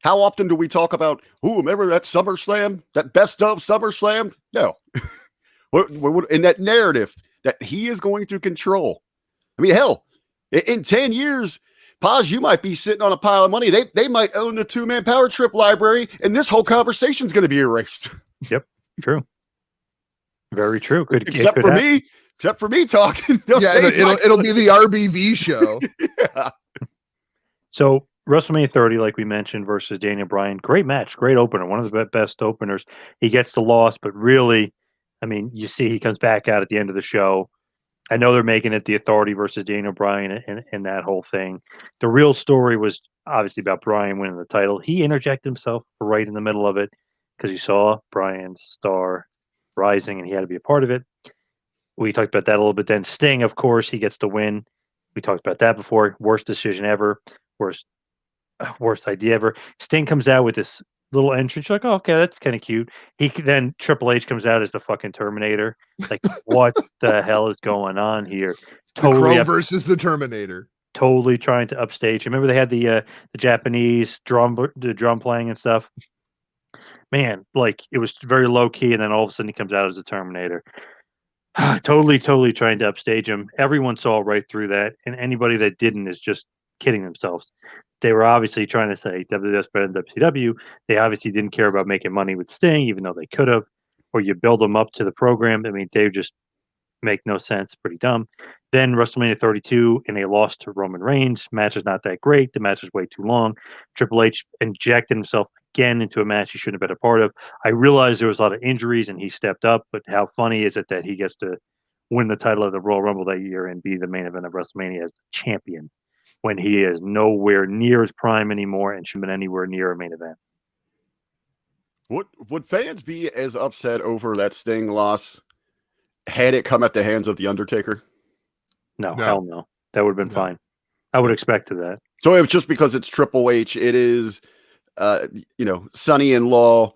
how often do we talk about, remember that SummerSlam, that best of SummerSlam? No. In that narrative that he is going to control. I mean, hell, in 10 years, Paz, you might be sitting on a pile of money. They might own the 2-man power trip library, and this whole conversation is going to be erased. Yep. True. Very true. Except for me talking. It'll be the RBV show. Yeah. So WrestleMania 30, like we mentioned, versus Daniel Bryan. Great match. Great opener. One of the best openers. He gets the loss, but really, I mean, you see he comes back out at the end of the show. I know they're making it the Authority versus Daniel Bryan and that whole thing. The real story was obviously about Bryan winning the title. He interjected himself right in the middle of it because he saw Bryan's star rising and he had to be a part of it. We talked about that a little bit. Then Sting, of course, he gets the win. We talked about that before. Worst decision ever. Worst idea ever. Sting comes out with this little entrance. You're like, oh, okay, that's kind of cute. Then Triple H comes out as the fucking Terminator. Like, what the hell is going on here? Totally the Crow versus the Terminator. Totally trying to upstage. Remember they had the Japanese drum playing and stuff. Man, like it was very low key, and then all of a sudden he comes out as the Terminator. Totally trying to upstage him. Everyone saw right through that, and anybody that didn't is just kidding themselves. They were obviously trying to say WWF's better than WCW. They obviously didn't care about making money with Sting, even though they could have. Or you build them up to the program. I mean, they just make no sense. Pretty dumb. Then WrestleMania 32, and they lost to Roman Reigns. Match is not that great. The match is way too long. Triple H injected himself again into a match he shouldn't have been a part of. I realized there was a lot of injuries, and he stepped up. But how funny is it that he gets to win the title of the Royal Rumble that year and be the main event of WrestleMania as champion, when he is nowhere near his prime anymore and shouldn't have been anywhere near a main event. Would fans be as upset over that Sting loss had it come at the hands of The Undertaker? No. Hell no. That would have been fine. I would expect that. So it was just because it's Triple H, it is, son-in-law,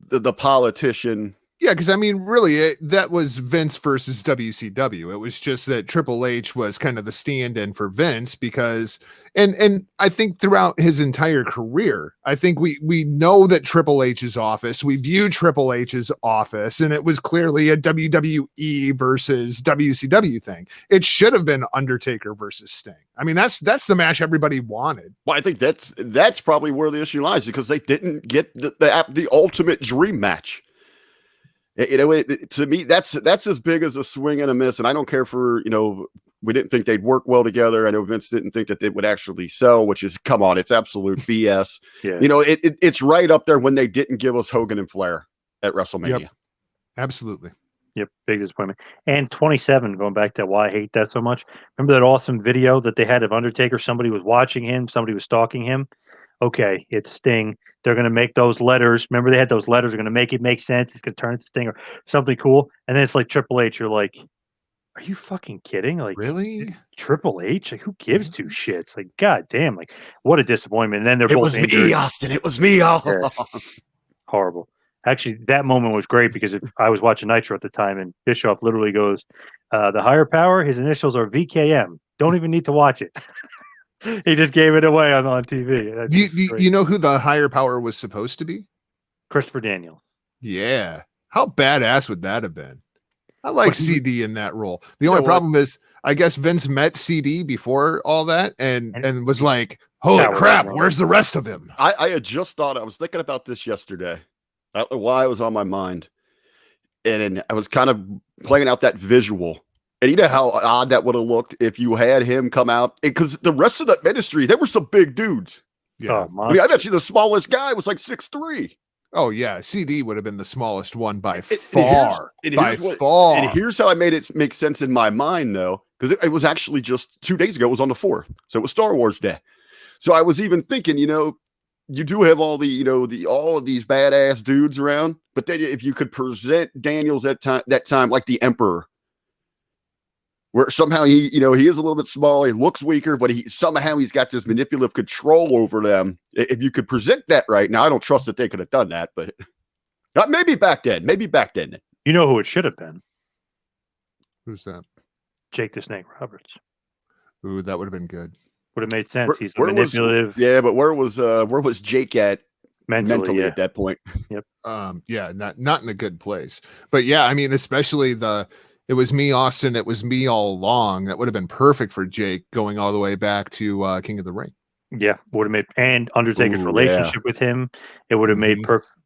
the politician, Yeah, because I mean, really, that was Vince versus WCW. It was just that Triple H was kind of the stand-in for Vince because, and I think throughout his entire career, I think we know that Triple H's office, we view Triple H's office, and it was clearly a WWE versus WCW thing. It should have been Undertaker versus Sting. I mean, that's the match everybody wanted. Well, I think that's probably where the issue lies because they didn't get the ultimate dream match. To me, that's as big as a swing and a miss. And I don't care for, we didn't think they'd work well together. I know Vince didn't think that they would actually sell, which is, come on, it's absolute BS. Yeah. It's right up there when they didn't give us Hogan and Flair at WrestleMania. Yep. Absolutely. Yep, big disappointment. And 27, going back to why I hate that so much. Remember that awesome video that they had of Undertaker? Somebody was watching him, somebody was stalking him. Okay, it's Sting. They're going to make those letters. Remember, they had those letters. They're going to make it make sense. It's going to turn into Sting or something cool. And then it's like Triple H. You're like, are you fucking kidding? Like, Really? Triple H? Like, who gives two shits? Like, god damn. Like, what a disappointment. And then they're both was injured. me, Austin. It was me. Oh. Yeah. Horrible. Actually, that moment was great because I was watching Nitro at the time, and Bischoff literally goes, the higher power, his initials are VKM. Don't even need to watch it. He just gave it away on TV. Do you know who the higher power was supposed to be? Christopher Daniels. Yeah. How badass would that have been? I like CD in that role. The only problem is, I guess Vince met CD before all that and was like, holy crap, where's the rest of him? I had just thought, I was thinking about this yesterday. I don't know why it was on my mind. And I was kind of playing out that visual. And you know how odd that would have looked if you had him come out? Because the rest of that ministry, there were some big dudes. Yeah. I bet you the smallest guy was like 6'3". Oh, yeah. CD would have been the smallest one by far. And here's how I made it make sense in my mind, though, because it was actually just 2 days ago. It was on the 4th. So it was Star Wars Day. So I was even thinking, you do have all all of these badass dudes around, but then if you could present Daniels that time like the Emperor, where somehow he is a little bit small, he looks weaker, but he's got this manipulative control over them. If you could present that right now, I don't trust that they could have done that, but maybe back then. You know who it should have been? Who's that? Jake the Snake Roberts. Ooh, that would have been good. Would have made sense. He's manipulative. But where was Jake at mentally at that point? Yep. Yeah, not in a good place. But yeah, I mean, especially it was me, Austin. It was me all along. That would have been perfect for Jake going all the way back to King of the Ring. Yeah, would have made, and Undertaker's relationship with him, it would have made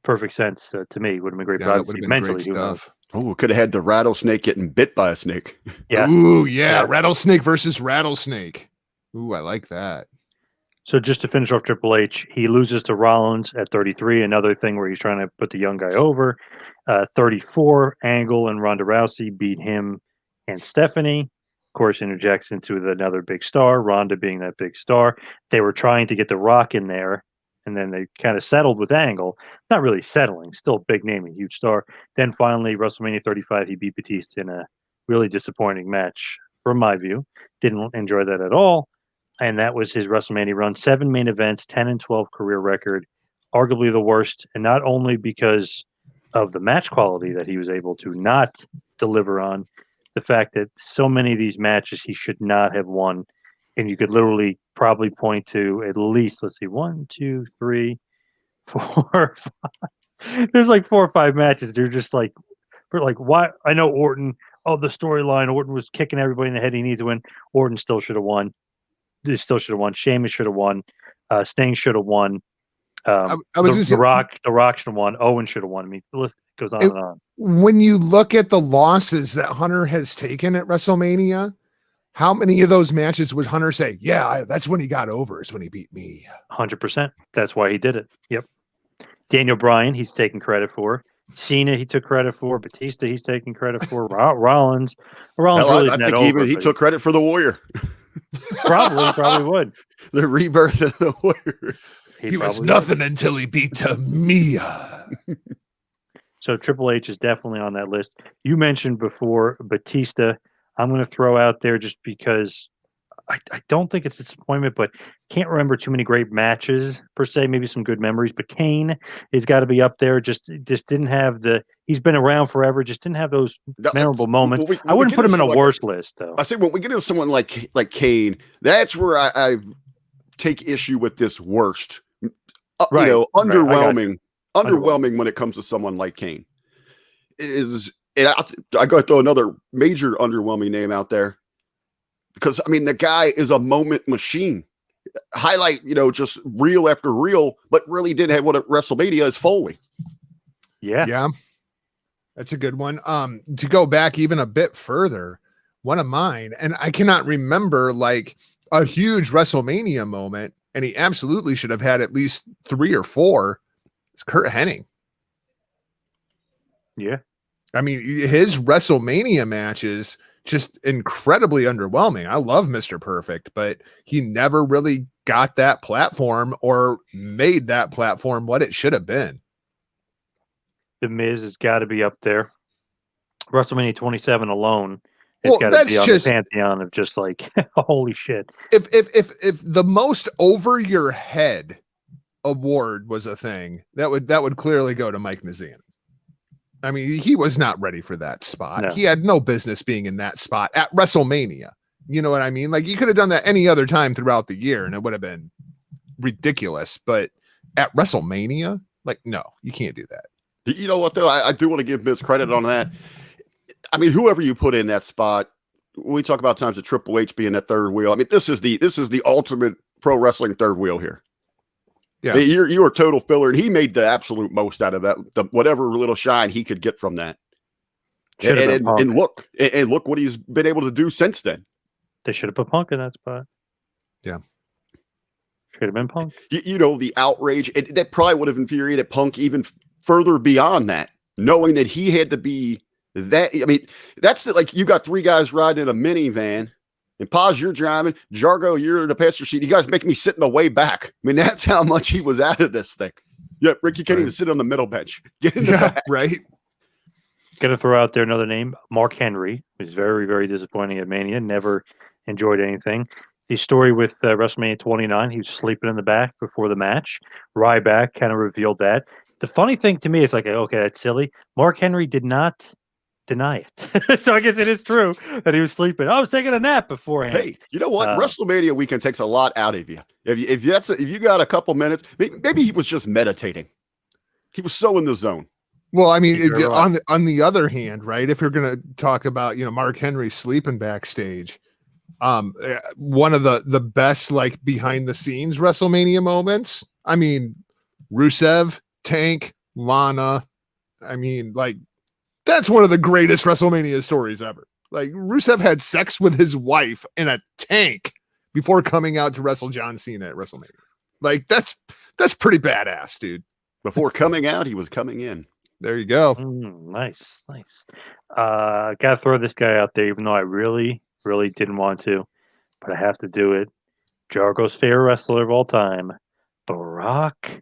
perfect sense to me. Would have been great. Yeah, that would have been mentally great stuff. Oh, could have had the rattlesnake getting bit by a snake. Yeah. Ooh, yeah, rattlesnake versus rattlesnake. Ooh, I like that. So just to finish off Triple H, he loses to Rollins at 33. Another thing where he's trying to put the young guy over. 34, Angle and Ronda Rousey beat him and Stephanie. Of course, interjects into another big star, Ronda being that big star. They were trying to get The Rock in there, and then they kind of settled with Angle. Not really settling, still a big name, a huge star. Then finally, WrestleMania 35, he beat Batista in a really disappointing match, from my view. Didn't enjoy that at all. And that was his WrestleMania run. 7 main events, 10-12 career record, arguably the worst. And not only because of the match quality that he was able to not deliver on, the fact that so many of these matches he should not have won. And you could literally probably point to at least, 1, 2, 3, 4, 5. There's like 4 or 5 matches. They're just like, why? I know Orton. Oh, the storyline. Orton was kicking everybody in the head. He needs to win. Orton still should have won. They still should have won. Sheamus should have won. Sting should have won. The Rock should have won. Owen should have won. I mean, the list goes on and on. When you look at the losses that Hunter has taken at WrestleMania, how many of those matches would Hunter say, yeah, that's when he got over, is when he beat me? 100%. That's why he did it. Yep. Daniel Bryan, he's taking credit for. Cena, he took credit for. Batista, he's taking credit for. Rollins really I think he took credit for the Warrior. Probably would. The rebirth of the Warrior. He was nothing until he beat Tamia. So Triple H is definitely on that list. You mentioned before Batista. I'm going to throw out there just because I don't think it's disappointment, but can't remember too many great matches per se. Maybe some good memories, but Kane has got to be up there. Just didn't have the. He's been around forever. Just didn't have those memorable moments. I wouldn't put him in a worse list though. I say when we get into someone like Kane, that's where I take issue with this worst. Right, underwhelming when it comes to someone like Kane. I got to throw another major underwhelming name out there because I mean the guy is a moment machine. Highlight, just reel after reel, but really didn't have what at WrestleMania is Foley. Yeah, that's a good one. To go back even a bit further, one of mine, and I cannot remember like a huge WrestleMania moment, and he absolutely should have had at least 3 or 4. It's Kurt Hennig. Yeah. I mean, his WrestleMania matches just incredibly underwhelming. I love Mr. Perfect, but he never really got that platform or made that platform what it should have been. The Miz has got to be up there. WrestleMania 27 alone. It's got to be on the pantheon of just like holy shit. If the most over your head award was a thing, that would clearly go to Mike Mizian. I mean, he was not ready for that spot. No. He had no business being in that spot at WrestleMania. You know what I mean? Like, you could have done that any other time throughout the year, and it would have been ridiculous. But at WrestleMania, like, no, you can't do that. You know what, though? I do want to give Miz credit on that. I mean, whoever you put in that spot, we talk about times of Triple H being that third wheel. I mean, this is the ultimate pro wrestling third wheel here. Yeah, you were total filler, and he made the absolute most out of that. Whatever little shine he could get from that, and look what he's been able to do since then. They should have put Punk in that spot. Yeah, should have been Punk. The outrage that probably would have infuriated Punk even further beyond that, knowing that he had to be that. I mean, that's like you got 3 guys riding in a minivan. And Paz, you're driving. Jargo, you're in the passenger seat. You guys making me sit in the way back. I mean, that's how much he was out of this thing. Yeah, Rick, you can't even sit on the middle bench. Get in the back. Right. Got to throw out there another name, Mark Henry, who's very, very disappointing at Mania. Never enjoyed anything. The story with WrestleMania 29, he was sleeping in the back before the match. Ryback kind of revealed that. The funny thing to me is like, okay, that's silly. Mark Henry did not deny it. So I guess it is true that he was sleeping. I was taking a nap beforehand. Hey, you know what? WrestleMania weekend takes a lot out of you. If you got a couple minutes, maybe he was just meditating. He was so in the zone. Well, I mean, on the other hand, right? If you're going to talk about, Mark Henry sleeping backstage, one of the best like behind the scenes WrestleMania moments. I mean, Rusev, Tank, Lana. I mean, like, that's one of the greatest WrestleMania stories ever. Like, Rusev had sex with his wife in a tank before coming out to wrestle John Cena at WrestleMania. Like, that's pretty badass, dude. Before coming out, he was coming in. There you go. Nice. Gotta throw this guy out there, even though I really, really didn't want to, but I have to do it. Jargo's favorite wrestler of all time, Brock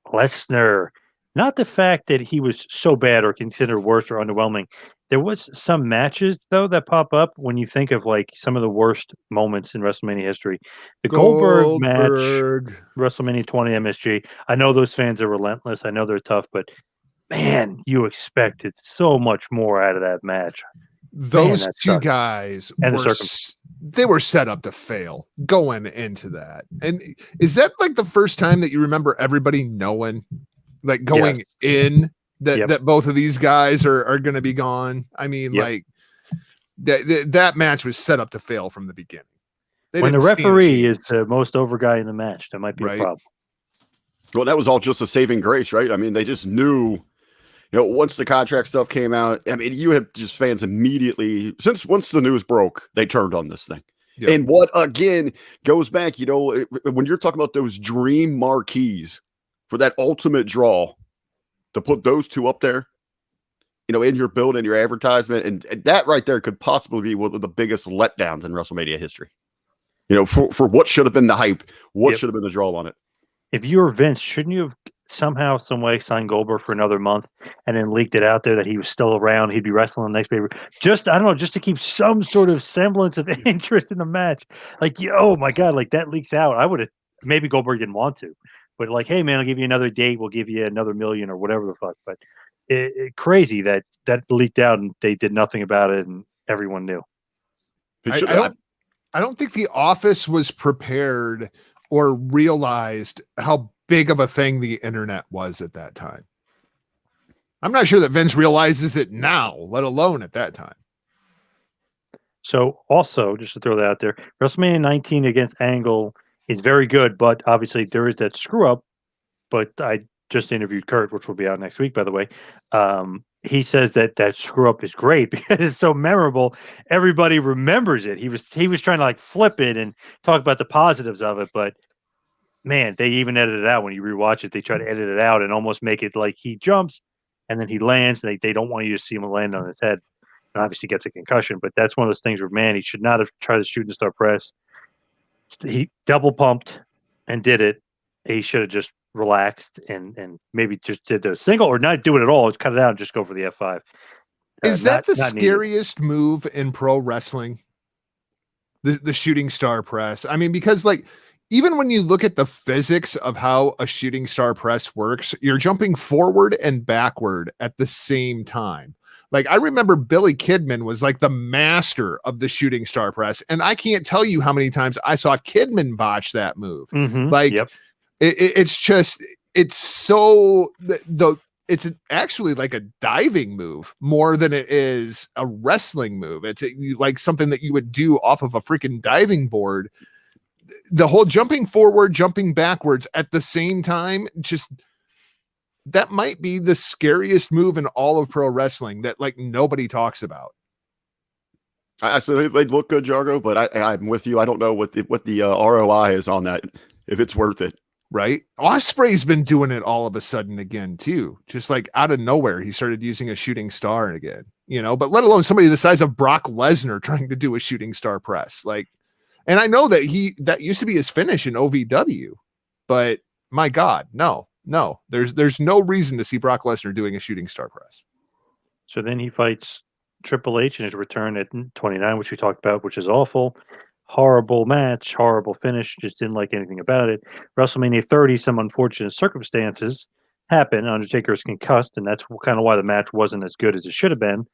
Lesnar. Not the fact that he was so bad or considered worse or underwhelming. There was some matches, though, that pop up when you think of, like, some of the worst moments in WrestleMania history. The Goldberg match, WrestleMania 20 MSG. I know those fans are relentless. I know they're tough, but, man, you expected so much more out of that match. Those two guys they were set up to fail going into that. And is that, like, the first time that you remember everybody knowing? Like going in that both of these guys are going to be gone. I mean, like that match was set up to fail from the beginning. When the referee is the most over guy in the match, that might be a problem. Well, that was all just a saving grace, right? I mean, they just knew, once the contract stuff came out, I mean, you had just fans immediately, once the news broke, they turned on this thing. Yep. And what, again, goes back, when you're talking about those dream marquees, for that ultimate draw, to put those two up there, in your build and your advertisement, and that right there could possibly be one of the biggest letdowns in WrestleMania history. For what should have been the hype, what should have been the draw on it. If you were Vince, shouldn't you have somehow, some way signed Goldberg for another month and then leaked it out there that he was still around. He'd be wrestling the next paper. Just, I don't know, just to keep some sort of semblance of interest in the match. Like, oh my God, like that leaks out. I would have, maybe Goldberg didn't want to, but like, hey man, I'll give you another date. We'll give you another million or whatever the fuck. But crazy that leaked out and they did nothing about it and everyone knew. I don't think the office was prepared or realized how big of a thing the internet was at that time. I'm not sure that Vince realizes it now, let alone at that time. So also, just to throw that out there, WrestleMania 19 against Angle is very good, but obviously there is that screw up. But I just interviewed Kurt, which will be out next week, by the way. He says that screw up is great because it's so memorable. Everybody remembers it. He was trying to like flip it and talk about the positives of it, but man, they even edit it out when you rewatch it. They try to edit it out and almost make it like he jumps and then he lands. And they don't want you to see him land on his head. And obviously gets a concussion, but that's one of those things where, man, he should not have tried to shoot and star press. He double pumped and did it. He should have just relaxed and maybe just did the single or not do it at all. Just cut it out and just go for the F5. Is that the scariest move in pro wrestling? The shooting star press. I mean, because like, even when you look at the physics of how a shooting star press works, you're jumping forward and backward at the same time. Like, I remember Billy Kidman was like the master of the shooting star press. And I can't tell you how many times I saw Kidman botch that move. Like, it's just, it's so, it's actually like a diving move more than it is a wrestling move. It's like something that you would do off of a freaking diving board. The whole jumping forward, jumping backwards at the same time, just that might be the scariest move in all of pro wrestling that like nobody talks about. So they look good, Jargo, but I'm with you. I don't know what the ROI is on that, if it's worth it. Right. Osprey's been doing it all of a sudden again, too. Just like out of nowhere, he started using a shooting star again, but let alone somebody the size of Brock Lesnar trying to do a shooting star press. Like, and I know that that used to be his finish in OVW, but my God, no, there's no reason to see Brock Lesnar doing a shooting star press. So then he fights Triple H in his return at 29, which we talked about, which is awful. Horrible match, horrible finish, just didn't like anything about it. WrestleMania 30, some unfortunate circumstances happen. Undertaker's concussed, and that's kind of why the match wasn't as good as it should have been.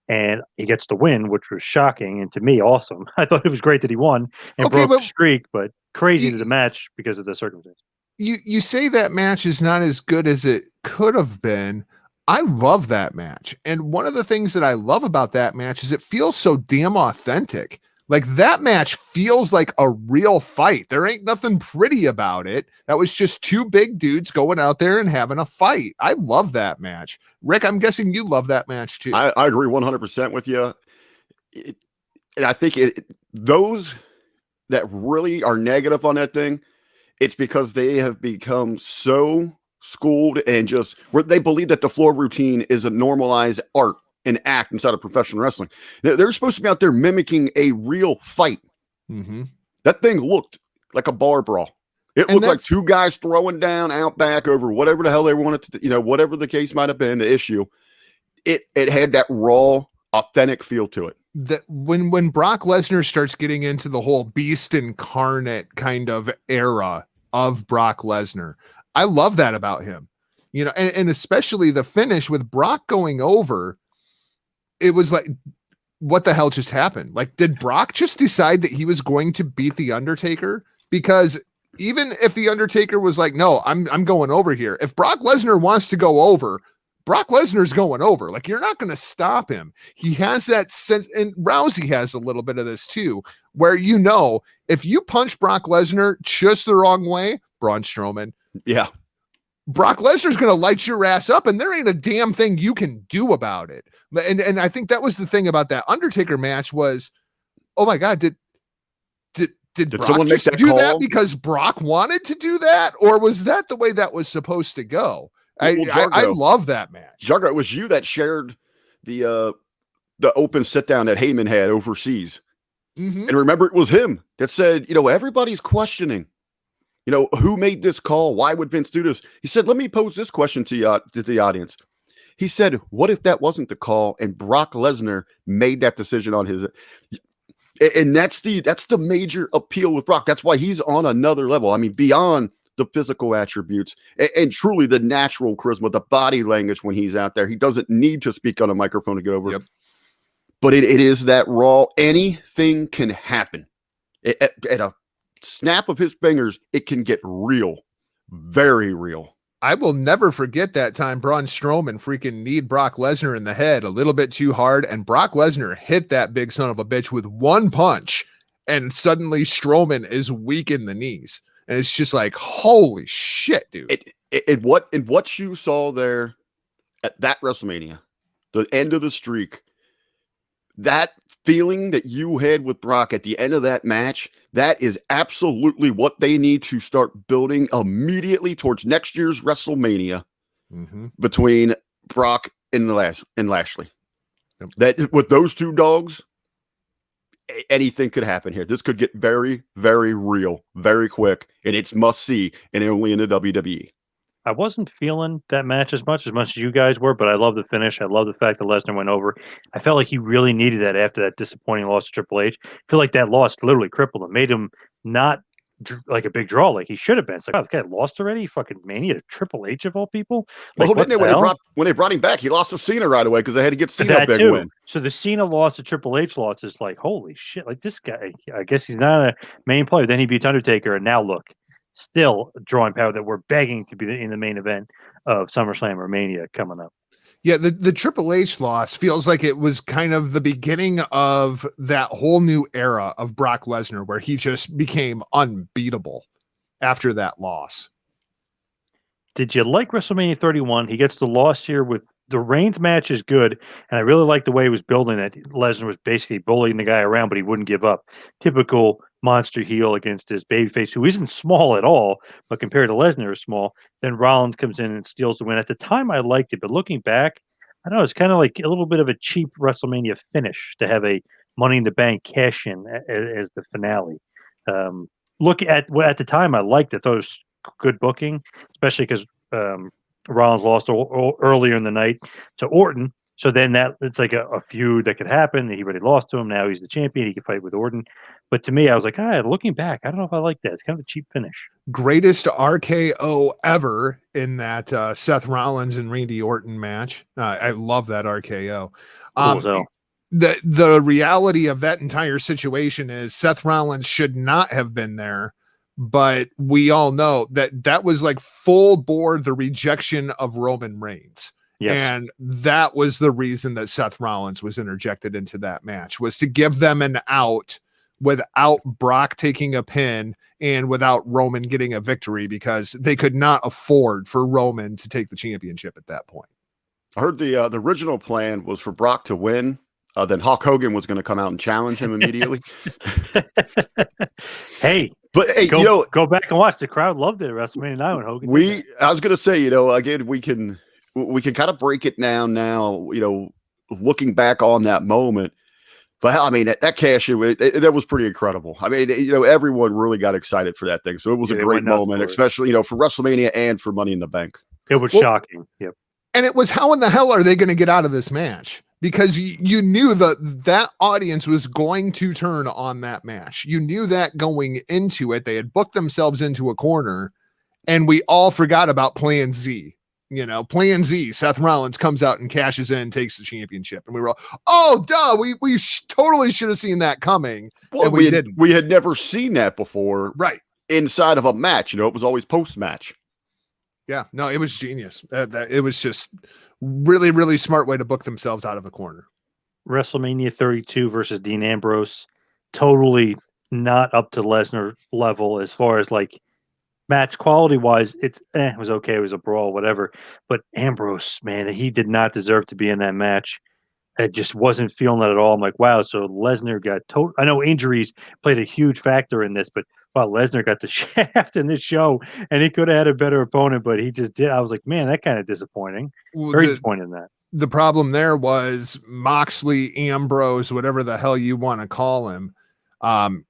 And he gets the win, which was shocking, and to me, awesome. I thought it was great that he won and broke the streak, but crazy to the match because of the circumstances. You say that match is not as good as it could have been. I love that match. And one of the things that I love about that match is it feels so damn authentic. Like that match feels like a real fight. There ain't nothing pretty about it. That was just two big dudes going out there and having a fight. I love that match. Rick, I'm guessing you love that match too. I agree 100% with you. And I think those that really are negative on that thing, it's because they have become so schooled and just where they believe that the floor routine is a normalized art. An act inside of professional wrestling. They're supposed to be out there mimicking a real fight. Mm-hmm. That thing looked like a bar brawl. It looked like two guys throwing down out back over whatever the hell they wanted to, whatever the case might have been, the issue. It had that raw, authentic feel to it. That when Brock Lesnar starts getting into the whole beast incarnate kind of era of Brock Lesnar, I love that about him. And especially the finish with Brock going over. It was like, what the hell just happened? Like, did Brock just decide that he was going to beat the Undertaker? Because even if the Undertaker was like, no, I'm going over here. If Brock Lesnar wants to go over, Brock Lesnar's going over. Like, you're not going to stop him. He has that sense, and Rousey has a little bit of this too, where if you punch Brock Lesnar just the wrong way, Braun Strowman. Yeah. Brock Lesnar's going to light your ass up, and there ain't a damn thing you can do about it. And I think that was the thing about that Undertaker match was, oh my God, did Brock someone just make that do call? that because Brock wanted to do that, or was that the way that was supposed to go? I love that match. Jargo, it was you that shared the open sit down that Heyman had overseas, and remember it was him that said, everybody's questioning You know, who made this call? Why would Vince do this? He said, let me pose this question to the audience. He said, what if that wasn't the call and Brock Lesnar made that decision on his? And that's the major appeal with Brock. That's why he's on another level. I mean, beyond the physical attributes and truly the natural charisma, the body language when he's out there. He doesn't need to speak on a microphone to get over. Yep. But it is that raw. Anything can happen. At a snap of his fingers, it can get real, very real. I will never forget that time Braun Strowman freaking kneed Brock Lesnar in the head a little bit too hard, and Brock Lesnar hit that big son of a bitch with one punch, and suddenly Strowman is weak in the knees. And it's just like, holy shit, dude. What you saw there at that WrestleMania, the end of the streak, that feeling that you had with Brock at the end of that match, that is absolutely what they need to start building immediately towards next year's WrestleMania between Brock and Lashley. Yep. That with those two dogs, anything could happen here. This could get very, very real, very quick, and it's must see, and only in the WWE. I wasn't feeling that match as much as you guys were, but I love the finish. I love the fact that Lesnar went over. I felt like he really needed that after that disappointing loss to Triple H. I feel like that loss literally crippled him, made him not like a big draw like he should have been. It's like, oh, the guy lost already? Fucking Mania to Triple H of all people? Like, well, when they brought him back, he lost to Cena right away because they had to get Cena that a big too. win. So the Cena loss to Triple H loss is like, holy shit, like this guy, I guess he's not a main player. Then he beats Undertaker, and now look, still drawing power that we're begging to be in the main event of SummerSlam or Mania coming up. Yeah, the Triple H loss feels like it was kind of the beginning of that whole new era of Brock Lesnar where he just became unbeatable after that loss. Did you like WrestleMania 31? He gets the loss here with the Reigns match is good, and I really like the way he was building it. Lesnar was basically bullying the guy around, but he wouldn't give up. Typical monster heel against his babyface, who isn't small at all, but compared to Lesnar is small. Then Rollins comes in and steals the win. At the time, I liked it, but looking back, I don't know. It's kind of like a little bit of a cheap WrestleMania finish to have a Money in the Bank cash in as the finale. Look at the time, I liked it. Those good booking, especially because Rollins lost earlier in the night to Orton. So then it's like a feud that could happen. He already lost to him. Now he's the champion. He can fight with Orton. But to me, I was like, looking back, I don't know if I like that. It's kind of a cheap finish. Greatest RKO ever in that Seth Rollins and Randy Orton match. I love that RKO. The reality of that entire situation is Seth Rollins should not have been there. But we all know that was like full bore the rejection of Roman Reigns. Yes. And that was the reason that Seth Rollins was interjected into that match, was to give them an out without Brock taking a pin and without Roman getting a victory, because they could not afford for Roman to take the championship at that point. I heard the original plan was for Brock to win. Then Hulk Hogan was going to come out and challenge him immediately. Hey, but hey, go back and watch. The crowd loved it at WrestleMania 9 when Hogan. I was going to say, again, we can kind of break it down now. Looking back on that moment, but I mean that cash in, that was pretty incredible. I mean, everyone really got excited for that thing, so it was a great moment, especially for WrestleMania and for Money in the Bank. It was shocking. Yep. And it was, how in the hell are they going to get out of this match? Because you knew that audience was going to turn on that match. You knew that going into it. They had booked themselves into a corner, and we all forgot about Plan Z. Plan Z, Seth Rollins comes out and cashes in, takes the championship. And we were all, oh, duh, we totally should have seen that coming. Well, and we didn't. We had never seen that before. Right. Inside of a match, it was always post-match. Yeah, no, it was genius. It was just really, really smart way to book themselves out of the corner. WrestleMania 32 versus Dean Ambrose, totally not up to Lesnar level as far as like match quality wise. It was okay. It was a brawl, whatever. But Ambrose, man, he did not deserve to be in that match. I just wasn't feeling it at all. I'm like, wow. So Lesnar got I know injuries played a huge factor in this, but wow, Lesnar got the shaft in this show, and he could have had a better opponent, but he just did. I was like, man, that kind of disappointing. Very disappointed in that. The problem there was Moxley, Ambrose, whatever the hell you want to call him.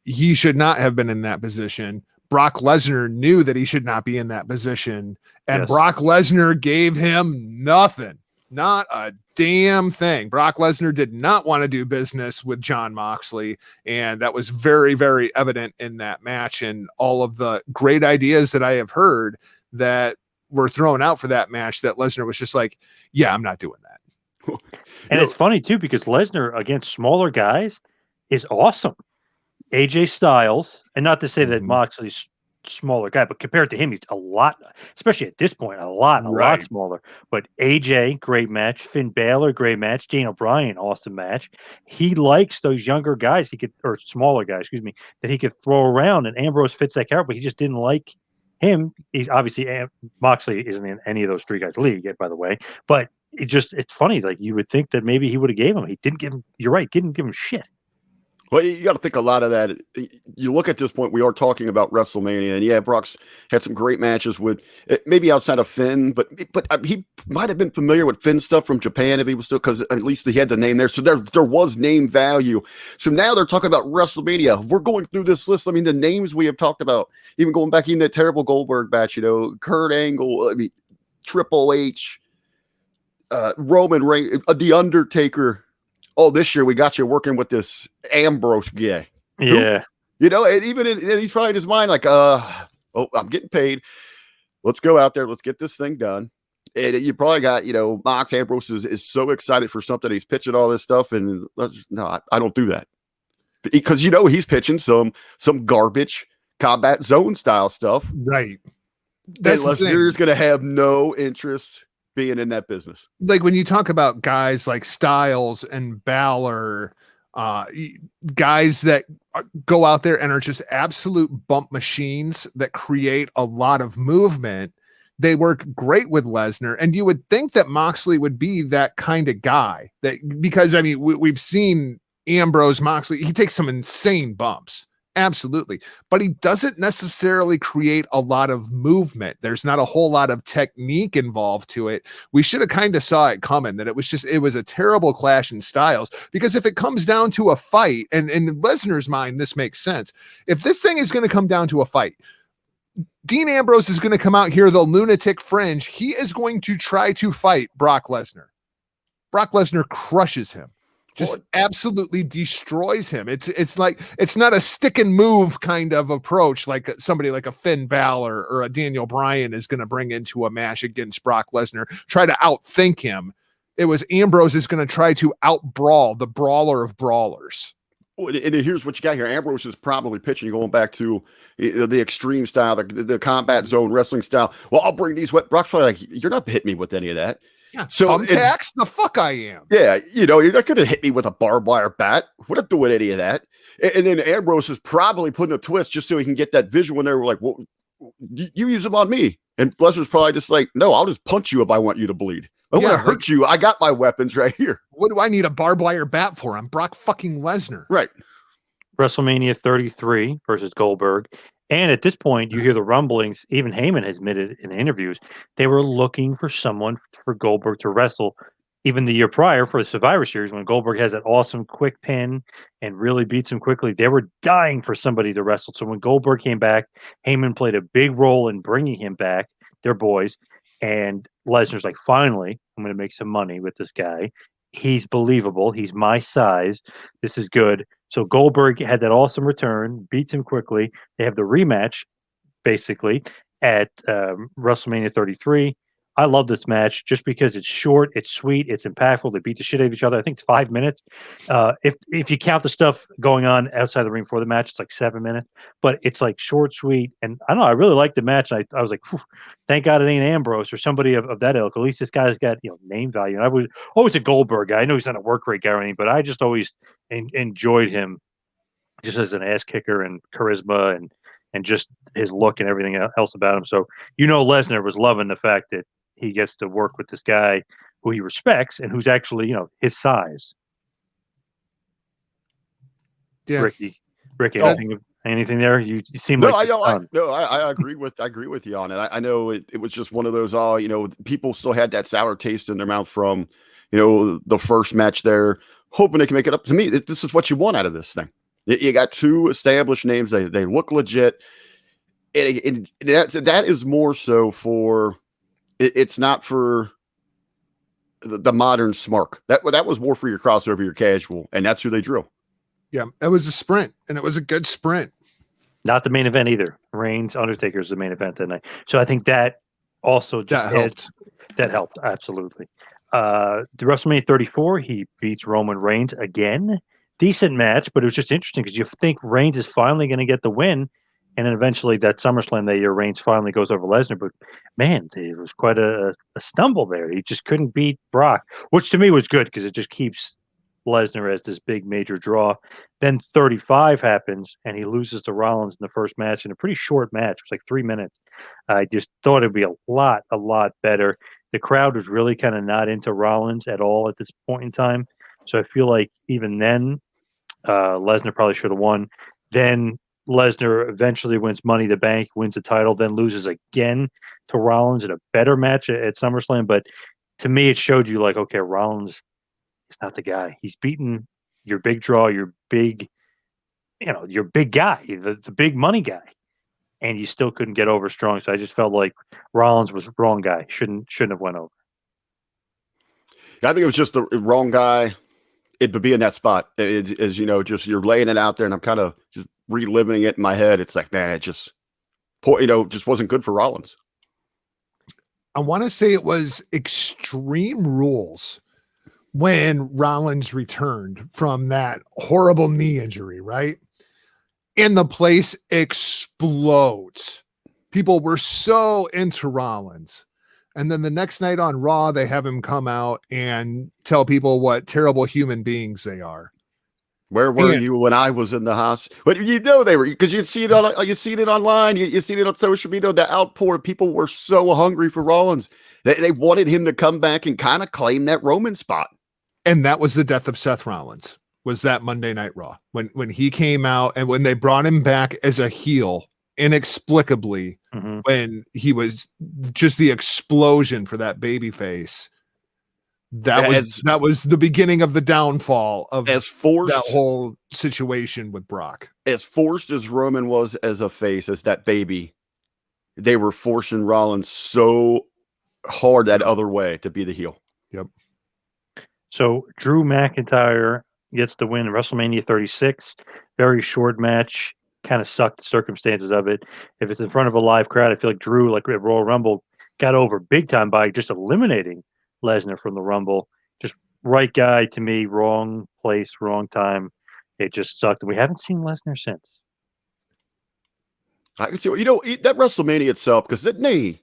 He should not have been in that position. Brock Lesnar knew that he should not be in that position, and Yes. Brock Lesnar gave him nothing, not a damn thing. Brock Lesnar did not want to do business with Jon Moxley, and that was very, very evident in that match. And all of the great ideas that I have heard that were thrown out for that match, that Lesnar was just like, yeah, I'm not doing that. And it's funny too, because Lesnar against smaller guys is awesome. AJ Styles, and not to say that Mhm. Moxley's smaller guy, but compared to him, he's a lot, especially at this point, a lot Right. smaller. But AJ, great match. Finn Balor, great match. Daniel Bryan, awesome match. He likes those younger guys or smaller guys, excuse me, that he could throw around, and Ambrose fits that character, but he just didn't like him. He's obviously, Moxley isn't in any of those three guys' league yet, by the way, but it's funny. Like, you would think that maybe he would have gave him. He didn't give him. You're right. Didn't give him shit. Well, you got to think a lot of that. You look at this point, we are talking about WrestleMania, and yeah, Brock's had some great matches with maybe outside of Finn, but he might have been familiar with Finn stuff from Japan if he was still, because at least he had the name there. So there was name value. So now they're talking about WrestleMania. We're going through this list. I mean, the names we have talked about, even going back in that terrible Goldberg match, Kurt Angle, Triple H, Roman Reigns, The Undertaker. Oh, this year we got you working with this Ambrose guy. Yeah. And even he's probably in his mind like, I'm getting paid. Let's go out there. Let's get this thing done. And you probably got, Mox Ambrose is so excited for something. He's pitching all this stuff. And I don't do that. Because, he's pitching some garbage Combat Zone style stuff. Right. That's Lesnar's going to have no interest being in that business. Like when you talk about guys like Styles and Balor, guys that go out there and are just absolute bump machines that create a lot of movement, they work great with Lesnar. And you would think that Moxley would be that kind of guy, because I mean, we've seen Ambrose, Moxley, he takes some insane bumps. Absolutely. But he doesn't necessarily create a lot of movement. There's not a whole lot of technique involved to it. We should have kind of saw it coming, that it was a terrible clash in styles, because if it comes down to a fight, and in Lesnar's mind, this makes sense. If this thing is going to come down to a fight, Dean Ambrose is going to come out here, the lunatic fringe. He is going to try to fight Brock Lesnar. Brock Lesnar crushes him. Just absolutely destroys him. It's like, it's not a stick and move kind of approach like somebody like a Finn Balor or a Daniel Bryan is going to bring into a match against Brock Lesnar, try to outthink him. It was Ambrose is going to try to outbrawl the brawler of brawlers. And here's what you got here. Ambrose is probably pitching, going back to the extreme style, the Combat Zone wrestling style. Well, I'll bring these wet. Brock's probably like, you're not hitting me with any of that. Yeah, so thumbtacks? The fuck I am. Yeah, you're not going to hit me with a barbed wire bat. We're not doing any of that. And then Ambrose is probably putting a twist just so he can get that visual in there. We're like, well, you use them on me. And Lesnar's probably just like, no, I'll just punch you if I want you to bleed. I want to hurt you. I got my weapons right here. What do I need a barbed wire bat for? I'm Brock fucking Lesnar. Right. WrestleMania 33 versus Goldberg. And at this point, you hear the rumblings. Even Heyman has admitted in interviews they were looking for someone for Goldberg to wrestle. Even the year prior for the Survivor Series, when Goldberg has that awesome quick pin and really beats him quickly, they were dying for somebody to wrestle. So when Goldberg came back, Heyman played a big role in bringing him back. They're boys. And Lesnar's like, finally, I'm going to make some money with this guy. He's believable. He's my size. This is good. So Goldberg had that awesome return, beats him quickly. They have the rematch, basically, at WrestleMania 33. I love this match just because it's short, it's sweet, it's impactful. They beat the shit out of each other. I think it's 5 minutes. If you count the stuff going on outside the ring for the match, it's like 7 minutes. But it's like short, sweet, and I don't know. I really liked the match. I was like, thank God it ain't Ambrose or somebody of that ilk. At least this guy's got name value. And I was always a Goldberg guy. I know he's not a work rate guy or anything, but I just always enjoyed him just as an ass kicker and charisma and just his look and everything else about him. So Lesnar was loving the fact that he gets to work with this guy who he respects and who's actually, his size. Yeah. Ricky, anything there? You seem like I agree with you on it. I know it was just one of those, people still had that sour taste in their mouth from, the first match there, hoping they can make it up. To me, this is what you want out of this thing. You got two established names. They look legit. that is more so for. It's not for the modern smark. That was more for your crossover, your casual, and that's who they drew. Yeah, it was a sprint, and it was a good sprint. Not the main event either. Reigns, Undertaker is the main event that night. So I think that also just helped. That helped, absolutely. The WrestleMania 34, he beats Roman Reigns again. Decent match, but it was just interesting because you think Reigns is finally going to get the win, and then eventually that SummerSlam that year, Reigns finally goes over Lesnar. But man, it was quite a stumble there. He just couldn't beat Brock, which to me was good because it just keeps Lesnar as this big major draw. Then 35 happens, and he loses to Rollins in the first match in a pretty short match. It was like 3 minutes. I just thought it'd be a lot better. The crowd was really kind of not into Rollins at all at this point in time. So I feel like even then, Lesnar probably should have won. Then Lesnar eventually wins Money in the Bank, wins the title, then loses again to Rollins in a better match at SummerSlam. But to me, it showed you like, okay, Rollins is not the guy. He's beaten your big draw, your big guy, the big money guy, and you still couldn't get over strong. So I just felt like Rollins was the wrong guy. Shouldn't have went over. I think it was just the wrong guy. It would be in that spot. As you know, just you're laying it out there, and I'm kind of just reliving it in my head. It's like, man, it just wasn't good for Rollins. I want to say it was Extreme Rules when Rollins returned from that horrible knee injury, right? And the place explodes. People were so into Rollins. And then the next night on Raw, they have him come out and tell people what terrible human beings they are. Where were you when I was in the hospital? But you know they were, because you'd see it on, you seen it online, you seen it on social media. The outpour, people were so hungry for Rollins. They wanted him to come back and kind of claim that Roman spot. And that was the death of Seth Rollins. Was that Monday Night Raw when he came out and when they brought him back as a heel inexplicably, when he was just the explosion for that baby face. That was the beginning of the downfall of that whole situation with Brock. As forced as Roman was as a face, as that baby, they were forcing Rollins so hard that other way to be the heel. Yep. So Drew McIntyre gets the win in WrestleMania 36. Very short match. Kind of sucked the circumstances of it. If it's in front of a live crowd, I feel like Drew, like at Royal Rumble, got over big time by just eliminating Lesnar from the Rumble. Just right guy to me, wrong place, wrong time. It just sucked. We haven't seen Lesnar since. I can see, that WrestleMania itself, because they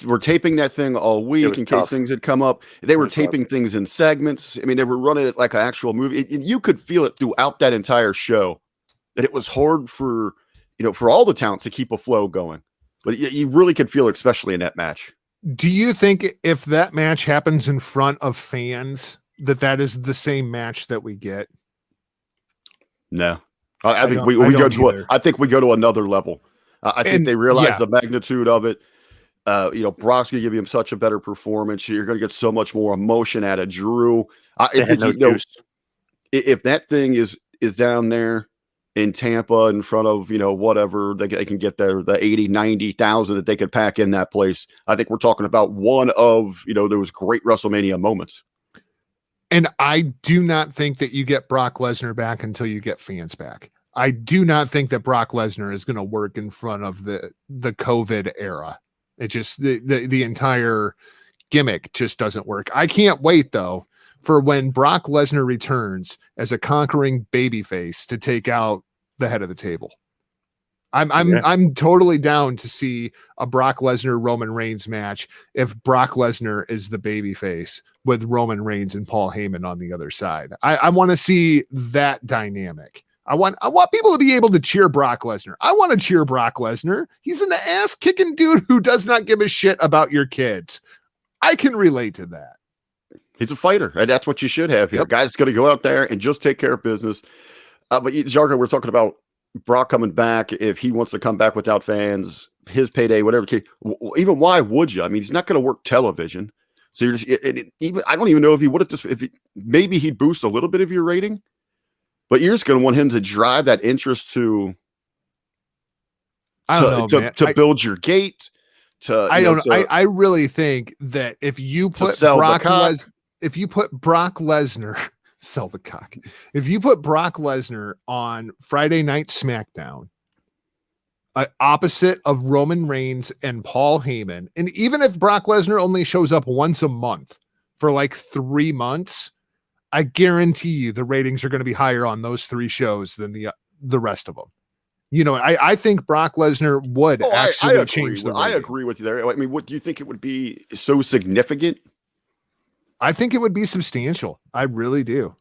were taping that thing all week in case things had come up. They were taping things in segments. I mean, they were running it like an actual movie. You could feel it throughout that entire show that it was hard for all the talents to keep a flow going. But you really could feel it, especially in that match. Do you think if that match happens in front of fans, that is the same match that we get? No, I think we go to another level. I think they realize the magnitude of it. Brock's going to give him such a better performance. You're going to get so much more emotion out of Drew. If that thing is down there in Tampa in front of, whatever, they can get there, the 80, 90,000 that they could pack in that place. I think we're talking about one of, those great WrestleMania moments. And I do not think that you get Brock Lesnar back until you get fans back. I do not think that Brock Lesnar is going to work in front of the COVID era. It just, the entire gimmick just doesn't work. I can't wait though for when Brock Lesnar returns as a conquering babyface to take out the head of the table. I'm totally down to see a Brock Lesnar Roman Reigns match if Brock Lesnar is the babyface with Roman Reigns and Paul Heyman on the other side. I want to see that dynamic. I want people to be able to cheer Brock Lesnar. I want to cheer Brock Lesnar. He's an ass kicking dude who does not give a shit about your kids. I can relate to that. He's a fighter, and that's what you should have here. Yep. Guy's going to go out there and just take care of business. But Jargo, we're talking about Brock coming back. If he wants to come back without fans, his payday, whatever. Even why would you? I mean, he's not going to work television. So you're just, I don't even know if he would have maybe he'd boost a little bit of your rating. But you're just going to want him to drive that interest to I don't know, man. To build your gate. I really think that if you put Brock Lesnar, sell the cock. If you put Brock Lesnar on Friday Night SmackDown, opposite of Roman Reigns and Paul Heyman, and even if Brock Lesnar only shows up once a month for like 3 months, I guarantee you the ratings are going to be higher on those 3 shows than the rest of them. You know, I think Brock Lesnar would actually change the rating. I agree with you there. I mean, what do you think it would be so significant? I think it would be substantial. I really do.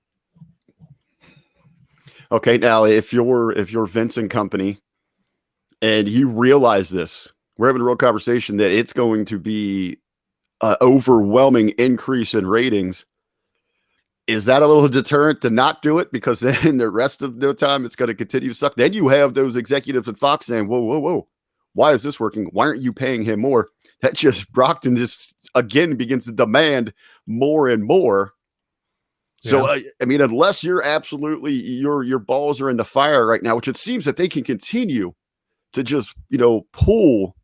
Okay, now if you're Vince and company and you realize this, we're having a real conversation that it's going to be an overwhelming increase in ratings. Is that a little deterrent to not do it? Because then the rest of the time it's going to continue to suck. Then you have those executives at Fox saying, whoa. Why is this working? Why aren't you paying him more? That just Brockton just again begins to demand more and more. So, I mean, unless you're absolutely, your balls are in the fire right now, which it seems that they can continue to just, pull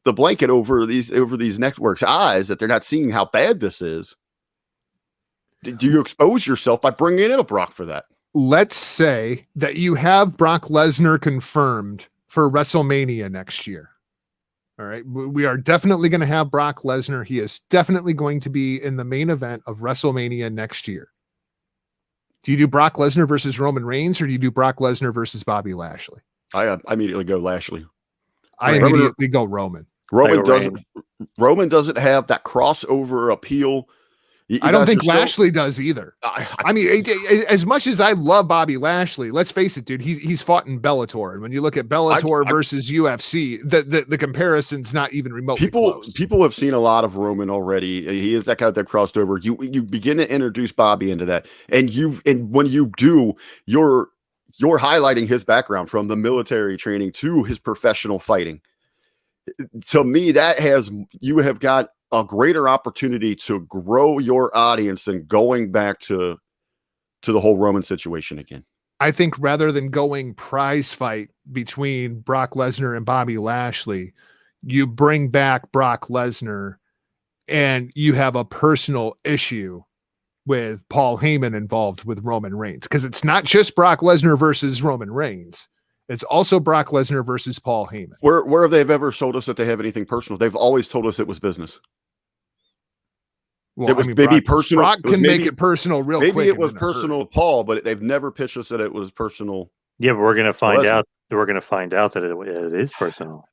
the blanket over these networks' eyes that they're not seeing how bad this is. Do you expose yourself by bringing in a Brock for that? Let's say that you have Brock Lesnar confirmed for WrestleMania next year. All right. We are definitely going to have Brock Lesnar. He is definitely going to be in the main event of WrestleMania next year. Do you do Brock Lesnar versus Roman Reigns, or do you do Brock Lesnar versus Bobby Lashley? I immediately go Lashley. I immediately go Roman. Roman doesn't have that crossover appeal. I don't think Lashley does either. I mean, as much as I love Bobby Lashley, let's face it, dude, he's fought in Bellator. And when you look at Bellator versus UFC, the comparison's not even remotely close. People have seen a lot of Roman already. He is that guy that crossed over. You begin to introduce Bobby into that. And when you do, you're highlighting his background from the military training to his professional fighting. To me, you have got a greater opportunity to grow your audience than going back to the whole Roman situation again. I think rather than going prize fight between Brock Lesnar and Bobby Lashley, you bring back Brock Lesnar and you have a personal issue with Paul Heyman involved with Roman Reigns. Because it's not just Brock Lesnar versus Roman Reigns. It's also Brock Lesnar versus Paul Heyman. Where have they ever told us that they have anything personal? They've always told us it was business. Well, it was maybe personal. Brock can make it personal real quick. Maybe it was personal to Paul, but they've never pitched us that it was personal. Yeah, but we're going to find out. We're going to find out that it is personal.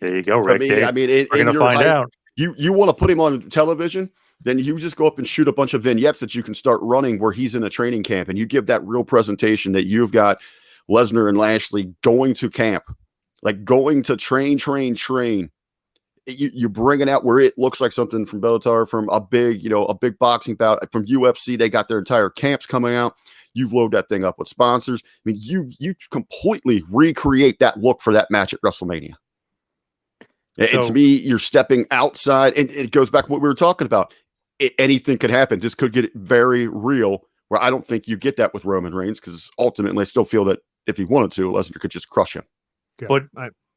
There you go, Rick. We're going to find out. You want to put him on television? Then you just go up and shoot a bunch of vignettes that you can start running where he's in a training camp, and you give that real presentation that you've got Lesnar and Lashley going to camp, like going to train. You bring it out where it looks like something from Bellator, from a big boxing bout, from UFC. They got their entire camps coming out. You load that thing up with sponsors. I mean, you completely recreate that look for that match at WrestleMania. And to me, you're stepping outside, and it goes back to what we were talking about. Anything could happen. This could get very real, where I don't think you get that with Roman Reigns, because ultimately I still feel that if he wanted to, Lesnar could just crush him. Yeah, but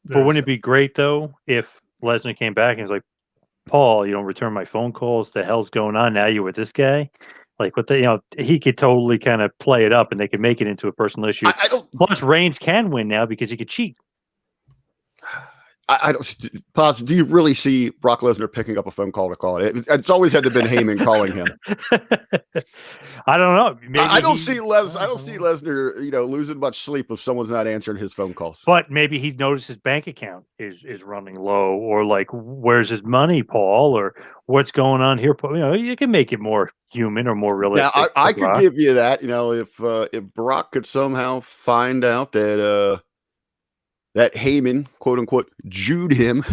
wouldn't it be great, though, if Lesnar came back and was like, Paul, you don't return my phone calls. The hell's going on now? You with this guy? Like, he could totally kind of play it up, and they could make it into a personal issue. Plus, Reigns can win now because he could cheat. I don't. Pause. Do you really see Brock Lesnar picking up a phone call to call it? It's always had to have been Heyman calling him. I don't know. Maybe I don't see Lesnar, losing much sleep if someone's not answering his phone calls. But maybe he noticed his bank account is running low, or like, where's his money, Paul, or what's going on here? You can make it more human or more realistic. Now, I could give you that. If Brock could somehow find out that Heyman, quote unquote, Jewed him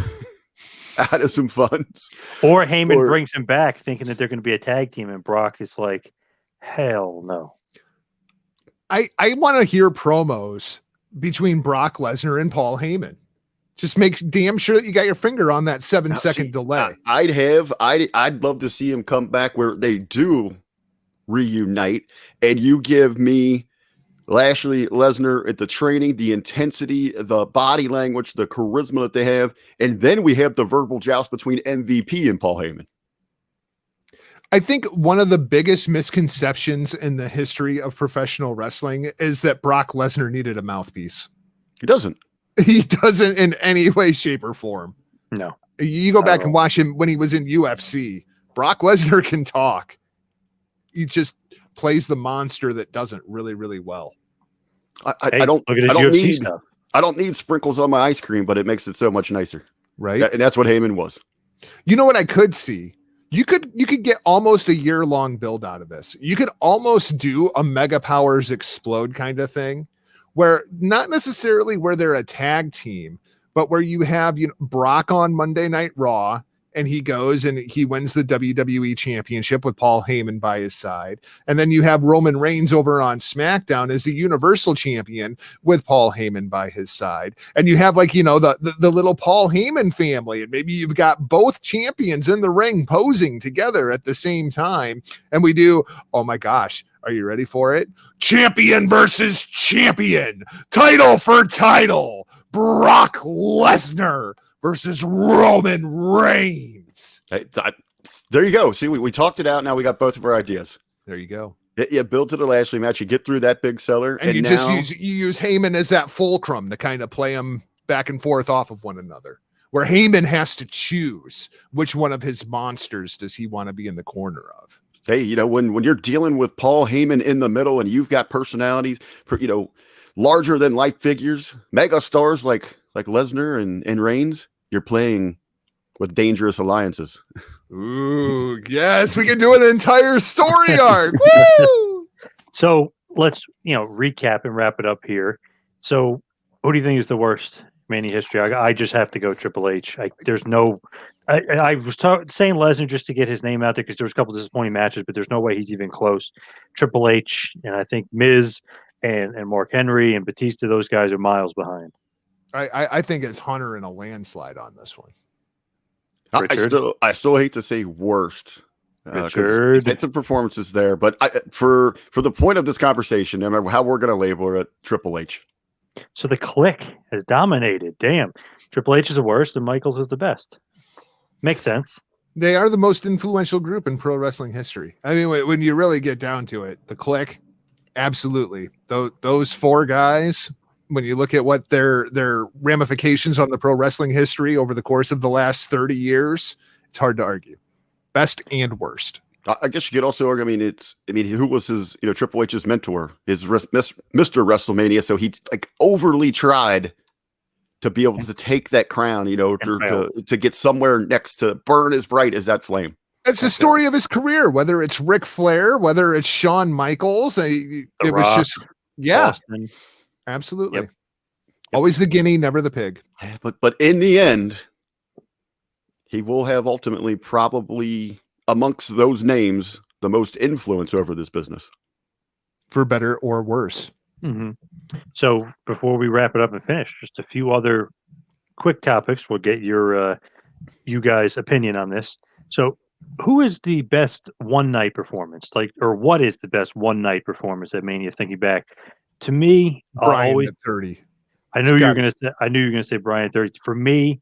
out of some funds. Or Heyman brings him back thinking that they're going to be a tag team, and Brock is like, hell no. I want to hear promos between Brock Lesnar and Paul Heyman. Just make damn sure that you got your finger on that 7-second delay. I'd love to see him come back where they do reunite, and you give me Lashley, Lesnar, at the training, the intensity, the body language, the charisma that they have. And then we have the verbal joust between MVP and Paul Heyman. I think one of the biggest misconceptions in the history of professional wrestling is that Brock Lesnar needed a mouthpiece. He doesn't. He doesn't in any way, shape, or form. No. You go back and watch him when he was in UFC. Brock Lesnar can talk. He just plays the monster that doesn't really, really well. I don't look at his I don't UFC need stuff. I don't need sprinkles on my ice cream, but it makes it so much nicer. Right. And that's what Heyman was. You know what I could see? You could get almost a year-long build out of this. You could almost do a Mega Powers Explode kind of thing, where not necessarily where they're a tag team, but where you have Brock on Monday Night Raw, and he goes and he wins the WWE Championship with Paul Heyman by his side. And then you have Roman Reigns over on SmackDown as the Universal Champion with Paul Heyman by his side. And you have the little Paul Heyman family. And maybe you've got both champions in the ring posing together at the same time. And we do, oh my gosh, are you ready for it? Champion versus champion, title for title, Brock Lesnar versus Roman Reigns. There you go. See, we talked it out. Now we got both of our ideas. There you go. You build to the Lashley match. You get through that big seller. And you just use Heyman as that fulcrum to kind of play them back and forth off of one another, where Heyman has to choose which one of his monsters does he want to be in the corner of. Hey, when you're dealing with Paul Heyman in the middle and you've got personalities, larger than life figures, mega stars like Lesnar and Reigns, you're playing with dangerous alliances. Ooh, yes, we can do an entire story arc. Woo! So let's recap and wrap it up here. So who do you think is the worst Mania history? I just have to go Triple H. There's no. I was saying Lesnar just to get his name out there because there was a couple of disappointing matches, but there's no way he's even close. Triple H, and I think Miz and Mark Henry and Batista, those guys are miles behind. I think it's Hunter in a landslide on this one. I still hate to say worst. Richard. It's a performances there, but for the point of this conversation, no matter how we're going to label it, Triple H. So the clique has dominated. Damn, Triple H is the worst, and Michaels is the best. Makes sense. They are the most influential group in pro wrestling history. I mean, when you really get down to it, the clique, absolutely. Those four guys. When you look at what their ramifications on the pro wrestling history over the course of the last 30 years, it's hard to argue. Best and worst. I guess you could also argue. Who was his, Triple H's mentor? His Mr. WrestleMania. So he overly tried to be able to take that crown, to get somewhere next to burn as bright as that flame. It's the story of his career. Whether it's Ric Flair, whether it's Shawn Michaels, it was just Austin. Absolutely. Yep. Always the guinea, never the pig. But in the end, he will have ultimately probably amongst those names the most influence over this business. For better or worse. Mm-hmm. So before we wrap it up and finish, just a few other quick topics. We'll get your you guys' opinion on this. So who is the best one-night performance? Or what is the best one-night performance at Mania, thinking back? To me, Brian at 30. I knew you were going to say Brian at 30. For me,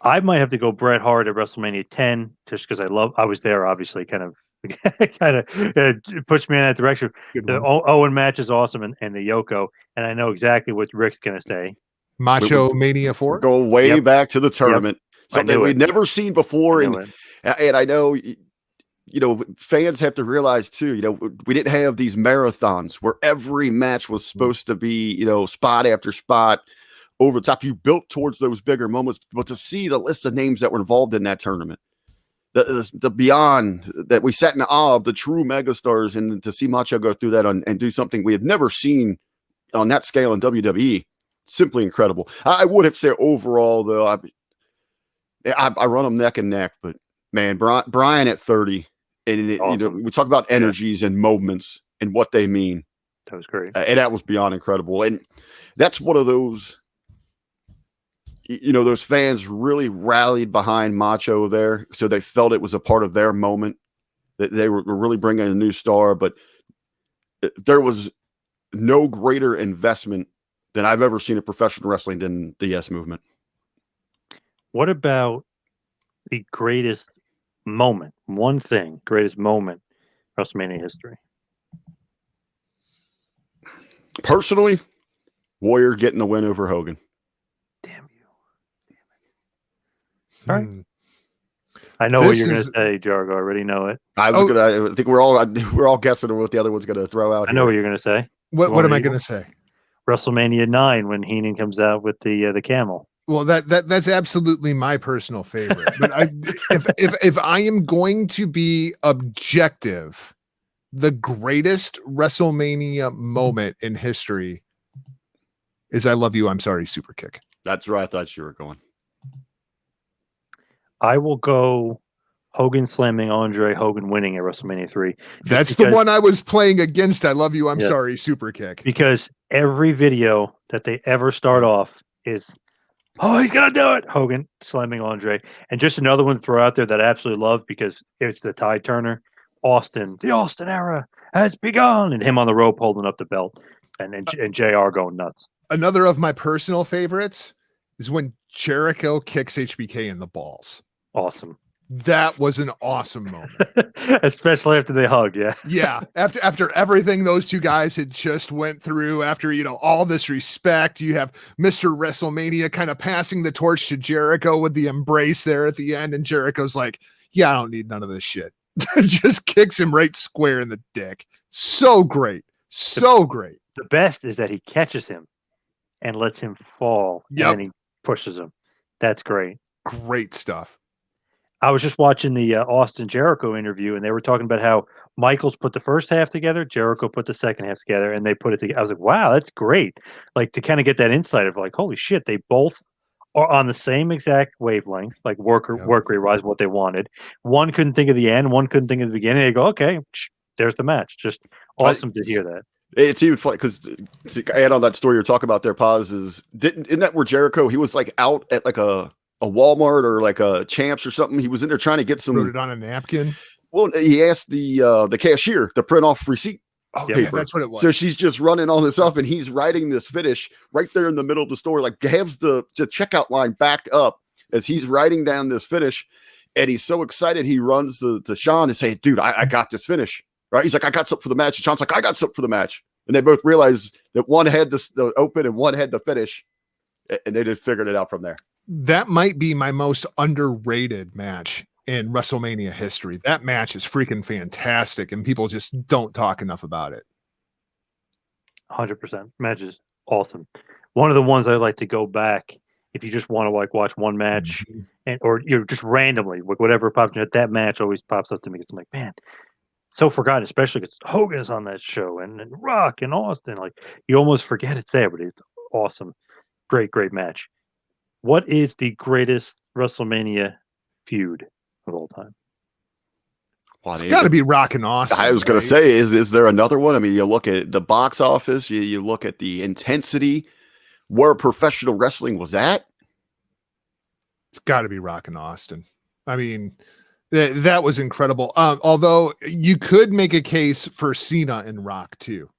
I might have to go Bret Hart at WrestleMania 10, just because I was there. Obviously, kind of pushed me in that direction. The Owen match is awesome, and the Yoko, and I know exactly what Rick's going to say. Macho Mania 4. Go way back to the tournament, something we've never seen before, and I know. Fans have to realize too, we didn't have these marathons where every match was supposed to be, spot after spot over the top. You built towards those bigger moments, but to see the list of names that were involved in that tournament, the beyond that, we sat in awe of the true megastars, and to see Macho go through that and do something we had never seen on that scale in WWE, simply incredible. I would have said overall though, I run them neck and neck, but man, Brian at 30. And awesome. We talk about energies and moments and what they mean. That was great. And that was beyond incredible. And that's one of those, those fans really rallied behind Macho there. So they felt it was a part of their moment, that they were really bringing a new star. But there was no greater investment than I've ever seen in professional wrestling than the Yes Movement. What about the greatest moment? One thing, greatest moment, WrestleMania history. Personally, Warrior getting the win over Hogan. Damn you. All right. I know what you're going to say, Jargo. I already know it. I think we're all guessing what the other one's going to throw out. I know what you're going to say. What am I going to say? WrestleMania 9 when Heenan comes out with the camel. Well, that's absolutely my personal favorite. But if I am going to be objective, the greatest WrestleMania moment in history is "I Love You, I'm Sorry" super kick. That's where I thought you were going. I will go Hogan slamming Andre, Hogan winning at WrestleMania 3. That's the one I was playing against. "I Love You, I'm Sorry" super kick. Because every video that they ever start off is, oh, he's going to do it. Hogan slamming Andre. And just another one to throw out there that I absolutely love because it's the tide turner. Austin, the Austin era has begun. And him on the rope holding up the belt. And JR going nuts. Another of my personal favorites is when Jericho kicks HBK in the balls. Awesome. That was an awesome moment. Especially after they hug, yeah. Yeah. After everything those two guys had just went through, after, all this respect, you have Mr. WrestleMania kind of passing the torch to Jericho with the embrace there at the end. And Jericho's like, yeah, I don't need none of this shit. Just kicks him right square in the dick. So great. So great. The best is that he catches him and lets him fall. Yep. And he pushes him. That's great. Great stuff. I was just watching the Austin Jericho interview, and they were talking about how Michaels put the first half together, Jericho put the second half together, and they put it together. I was like, wow, that's great. Like, to kind of get that insight of like, holy shit, they both are on the same exact wavelength, like work rate wise, what they wanted. One couldn't think of the end, one couldn't think of the beginning. They go, okay, there's the match. Just awesome to hear that. It's even funny because to add on that story you're talking about there, Paz, isn't that where Jericho, he was like out at like a Walmart or like a Champs or something. He was in there trying to get some. Wrote it on a napkin. Well, he asked the cashier to print off receipt. Oh, paper. Yeah, that's what it was. So she's just running all this up, and he's writing this finish right there in the middle of the store, like has the checkout line backed up as he's writing down this finish, and he's so excited he runs to Sean and say, "Dude, I got this finish." Right? He's like, "I got something for the match." And Sean's like, "I got something for the match." And they both realize that one had the open and one had the finish, and they just figured it out from there. That might be my most underrated match in WrestleMania history. That match is freaking fantastic, and people just don't talk enough about it. 100%. Match is awesome. One of the ones I like to go back if you just want to like watch one match, or you're just randomly whatever pops in. That match always pops up to me. It's like, man, so forgotten, especially because Hogan's on that show and Rock and Austin. Like, you almost forget it's there, but it's awesome. Great match. What is the greatest WrestleMania feud of all time? It's got to be Rock and Austin. I was going to say, is there another one? I mean, you look at the box office, you look at the intensity, where professional wrestling was at. It's got to be Rock and Austin. I mean, that was incredible. Although you could make a case for Cena and Rock too.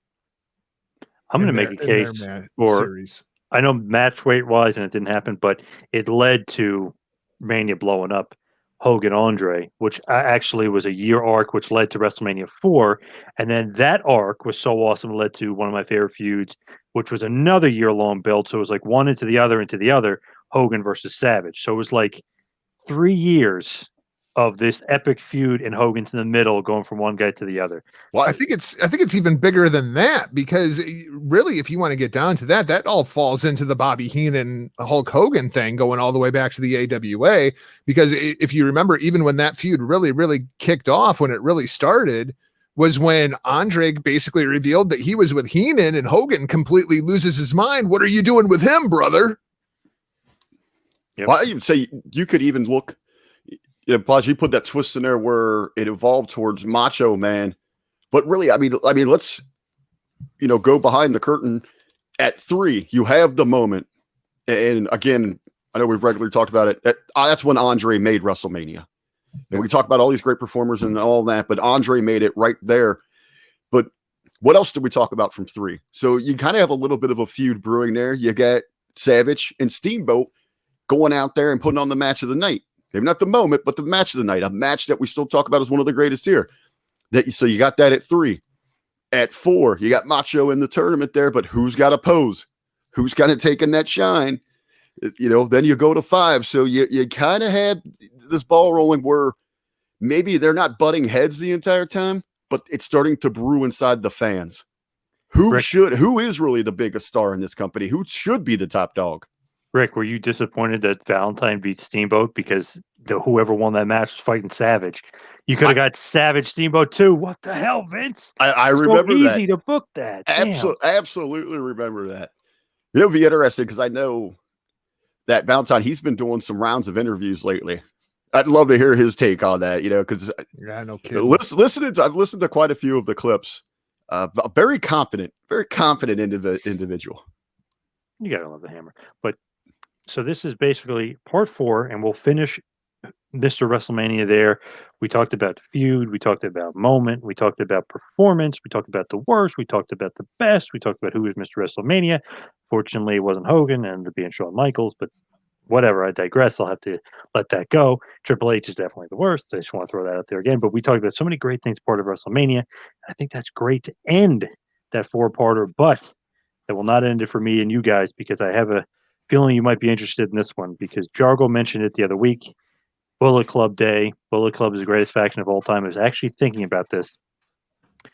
I'm going to make a case for series. I know match weight wise, and it didn't happen, but it led to Mania blowing up. Hogan Andre, which actually was a year arc, which led to WrestleMania 4. And then that arc was so awesome, it led to one of my favorite feuds, which was another year-long build. So it was like one into the other, Hogan versus Savage. So it was like 3 years of this epic feud, and Hogan's in the middle, going from one guy to the other. Well, I think it's even bigger than that, because really, if you want to get down to that all falls into the Bobby Heenan Hulk Hogan thing, going all the way back to the AWA. Because if you remember, even when that feud really kicked off, when it really started, was when Andre basically revealed that he was with Heenan, and Hogan completely loses his mind. What are you doing with him, brother? Yep. Well, I even say you could even look. Yeah, Paz, you put that twist in there where it evolved towards Macho Man, but really, I mean, let's go behind the curtain. At 3, you have the moment, and again, I know we've regularly talked about it. That's when Andre made WrestleMania, and we talk about all these great performers and all that, but Andre made it right there. But What else did we talk about from 3? So you kind of have a little bit of a feud brewing there. You got Savage and Steamboat going out there and putting on the match of the night. Maybe not the moment, but the match of the night. A match that we still talk about as one of the greatest here. So you got that at 3. At 4, you got Macho in the tournament there, but who's got a pose? Who's kind of taking that shine? Then you go to 5. So you kind of had this ball rolling where maybe they're not butting heads the entire time, but it's starting to brew inside the fans. Who is really the biggest star in this company? Who should be the top dog? Rick, were you disappointed that Valentine beat Steamboat because whoever won that match was fighting Savage? You could have got Savage Steamboat too. What the hell, Vince? I remember so that. easy to book that. Absolutely remember that. It'll be interesting because I know that Valentine, he's been doing some rounds of interviews lately. I'd love to hear his take on that, because no kidding. I've listened to quite a few of the clips. A very confident individual. You gotta love the Hammer. But so this is basically part 4, and we'll finish Mr. WrestleMania there. We talked about the feud, we talked about moment, we talked about performance, we talked about the worst, we talked about the best, we talked about who was Mr. WrestleMania. Fortunately, it wasn't Hogan and it being Shawn Michaels, but whatever, I digress. I'll have to let that go. Triple H is definitely the worst. I just want to throw that out there again. But we talked about so many great things part of WrestleMania. I think that's great to end that 4-parter, but that will not end it for me and you guys, because I have a feeling you might be interested in this one, because Jargo mentioned it the other week. Bullet Club Day. Bullet Club is the greatest faction of all time. I was actually thinking about this.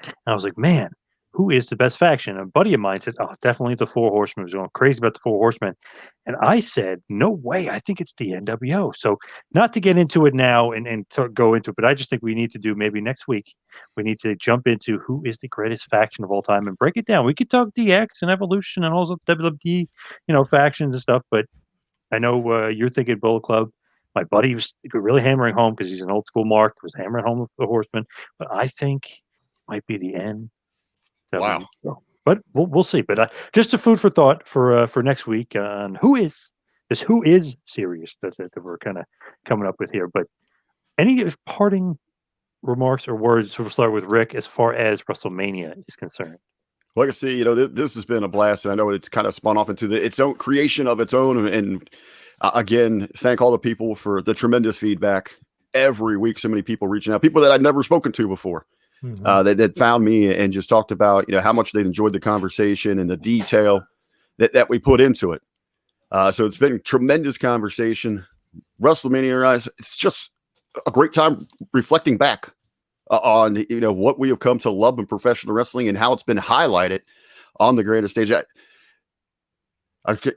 And I was like, man, who is the best faction? And a buddy of mine said, oh, definitely the Four Horsemen. I was going crazy about the Four Horsemen. And I said, no way. I think it's the NWO. So not to get into it now and to go into it, but I just think we need to do maybe next week. We need to jump into who is the greatest faction of all time and break it down. We could talk DX and Evolution and also WWE, factions and stuff. But I know you're thinking Bullet Club. My buddy was really hammering home because he's an old school mark. Was hammering home with the Horsemen, but I think might be the end. Wow! But we'll see. But just a food for thought for next week on who is serious. That's it that we're kind of coming up with here. But any parting remarks or words? We'll start with Rick as far as WrestleMania is concerned. Like I say, this has been a blast, and I know it's kind of spun off into its own creation of its own. And again, thank all the people for the tremendous feedback every week. So many people reaching out, people that I'd never spoken to before, that found me and just talked about, how much they'd enjoyed the conversation and the detail that we put into it. So it's been tremendous conversation. WrestleMania, guys, it's just a great time reflecting back on what we have come to love in professional wrestling and how it's been highlighted on the greatest stage.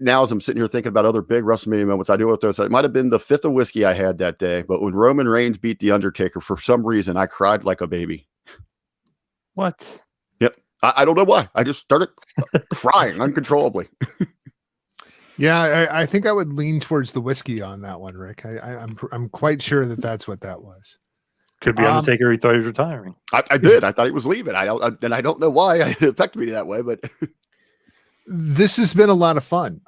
Now, as I'm sitting here thinking about other big WrestleMania moments, I do with those. It might have been the 5th of whiskey I had that day, but when Roman Reigns beat The Undertaker, for some reason, I cried like a baby. What? Yep. I don't know why. I just started crying uncontrollably. Yeah, I think I would lean towards the whiskey on that one, Rick. I'm quite sure that's what that was. Could be Undertaker. He thought he was retiring. I did. I thought he was leaving. I don't know why it affected me that way, but this has been a lot of fun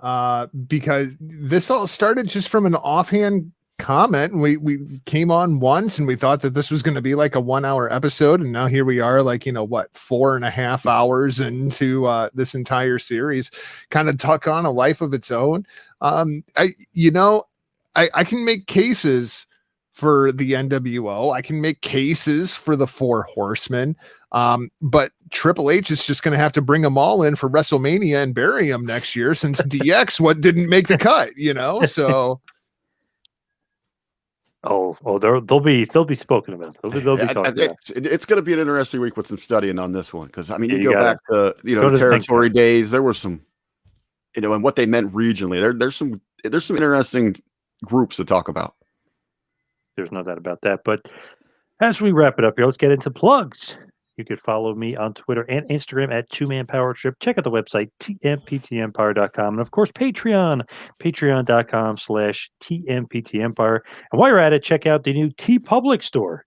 because this all started just from an offhand comment, and we came on once and we thought that this was going to be like a 1-hour episode, and now here we are, like 4.5 hours into this entire series, kind of tuck on a life of its own. I can make cases for the NWO. I can make cases for the Four Horsemen. But Triple H is just going to have to bring them all in for WrestleMania and bury them next year, since DX didn't make the cut, so. They'll be spoken about. They'll be talked about. It's going to be an interesting week with some studying on this one, because you go back to the territory days. There were some, and what they meant regionally. There's some interesting groups to talk about. There's no doubt about that. But as we wrap it up here, let's get into plugs. You could follow me on Twitter and Instagram at 2Man Power Trip. Check out the website, tmptempire.com. And of course, patreon.com/tmptempire. And while you're at it, check out the new TeePublic store.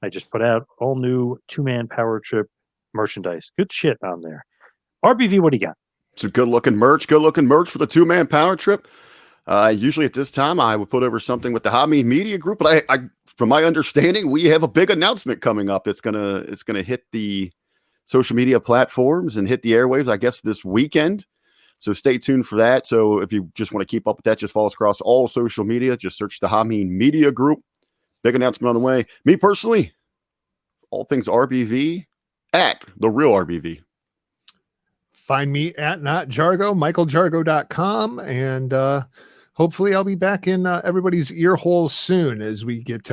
I just put out all new 2Man Power Trip merchandise. Good shit on there. RBV, what do you got? Some good looking merch for the 2Man Power Trip. Usually at this time, I would put over something with the Hameen Media Group, but I from my understanding, we have a big announcement coming up. It's gonna hit the social media platforms and hit the airwaves, I guess, this weekend. So stay tuned for that. So if you just want to keep up with that, just follow us across all social media. Just search the Hameen Media Group. Big announcement on the way. Me personally, all things RBV at The Real RBV. Find me at Not Jargo, michaeljargo.com. And hopefully I'll be back in everybody's ear holes soon as we get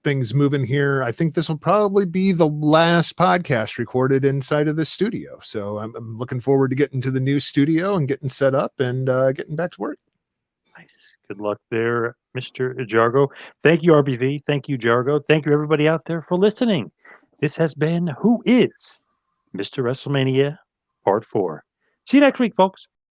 things moving here. I think this will probably be the last podcast recorded inside of the studio. So I'm looking forward to getting to the new studio and getting set up and getting back to work. Nice. Good luck there, Mr. Jargo. Thank you, RBV. Thank you, Jargo. Thank you, everybody out there, for listening. This has been Who Is Mr. WrestleMania Part 4. See you next week, folks.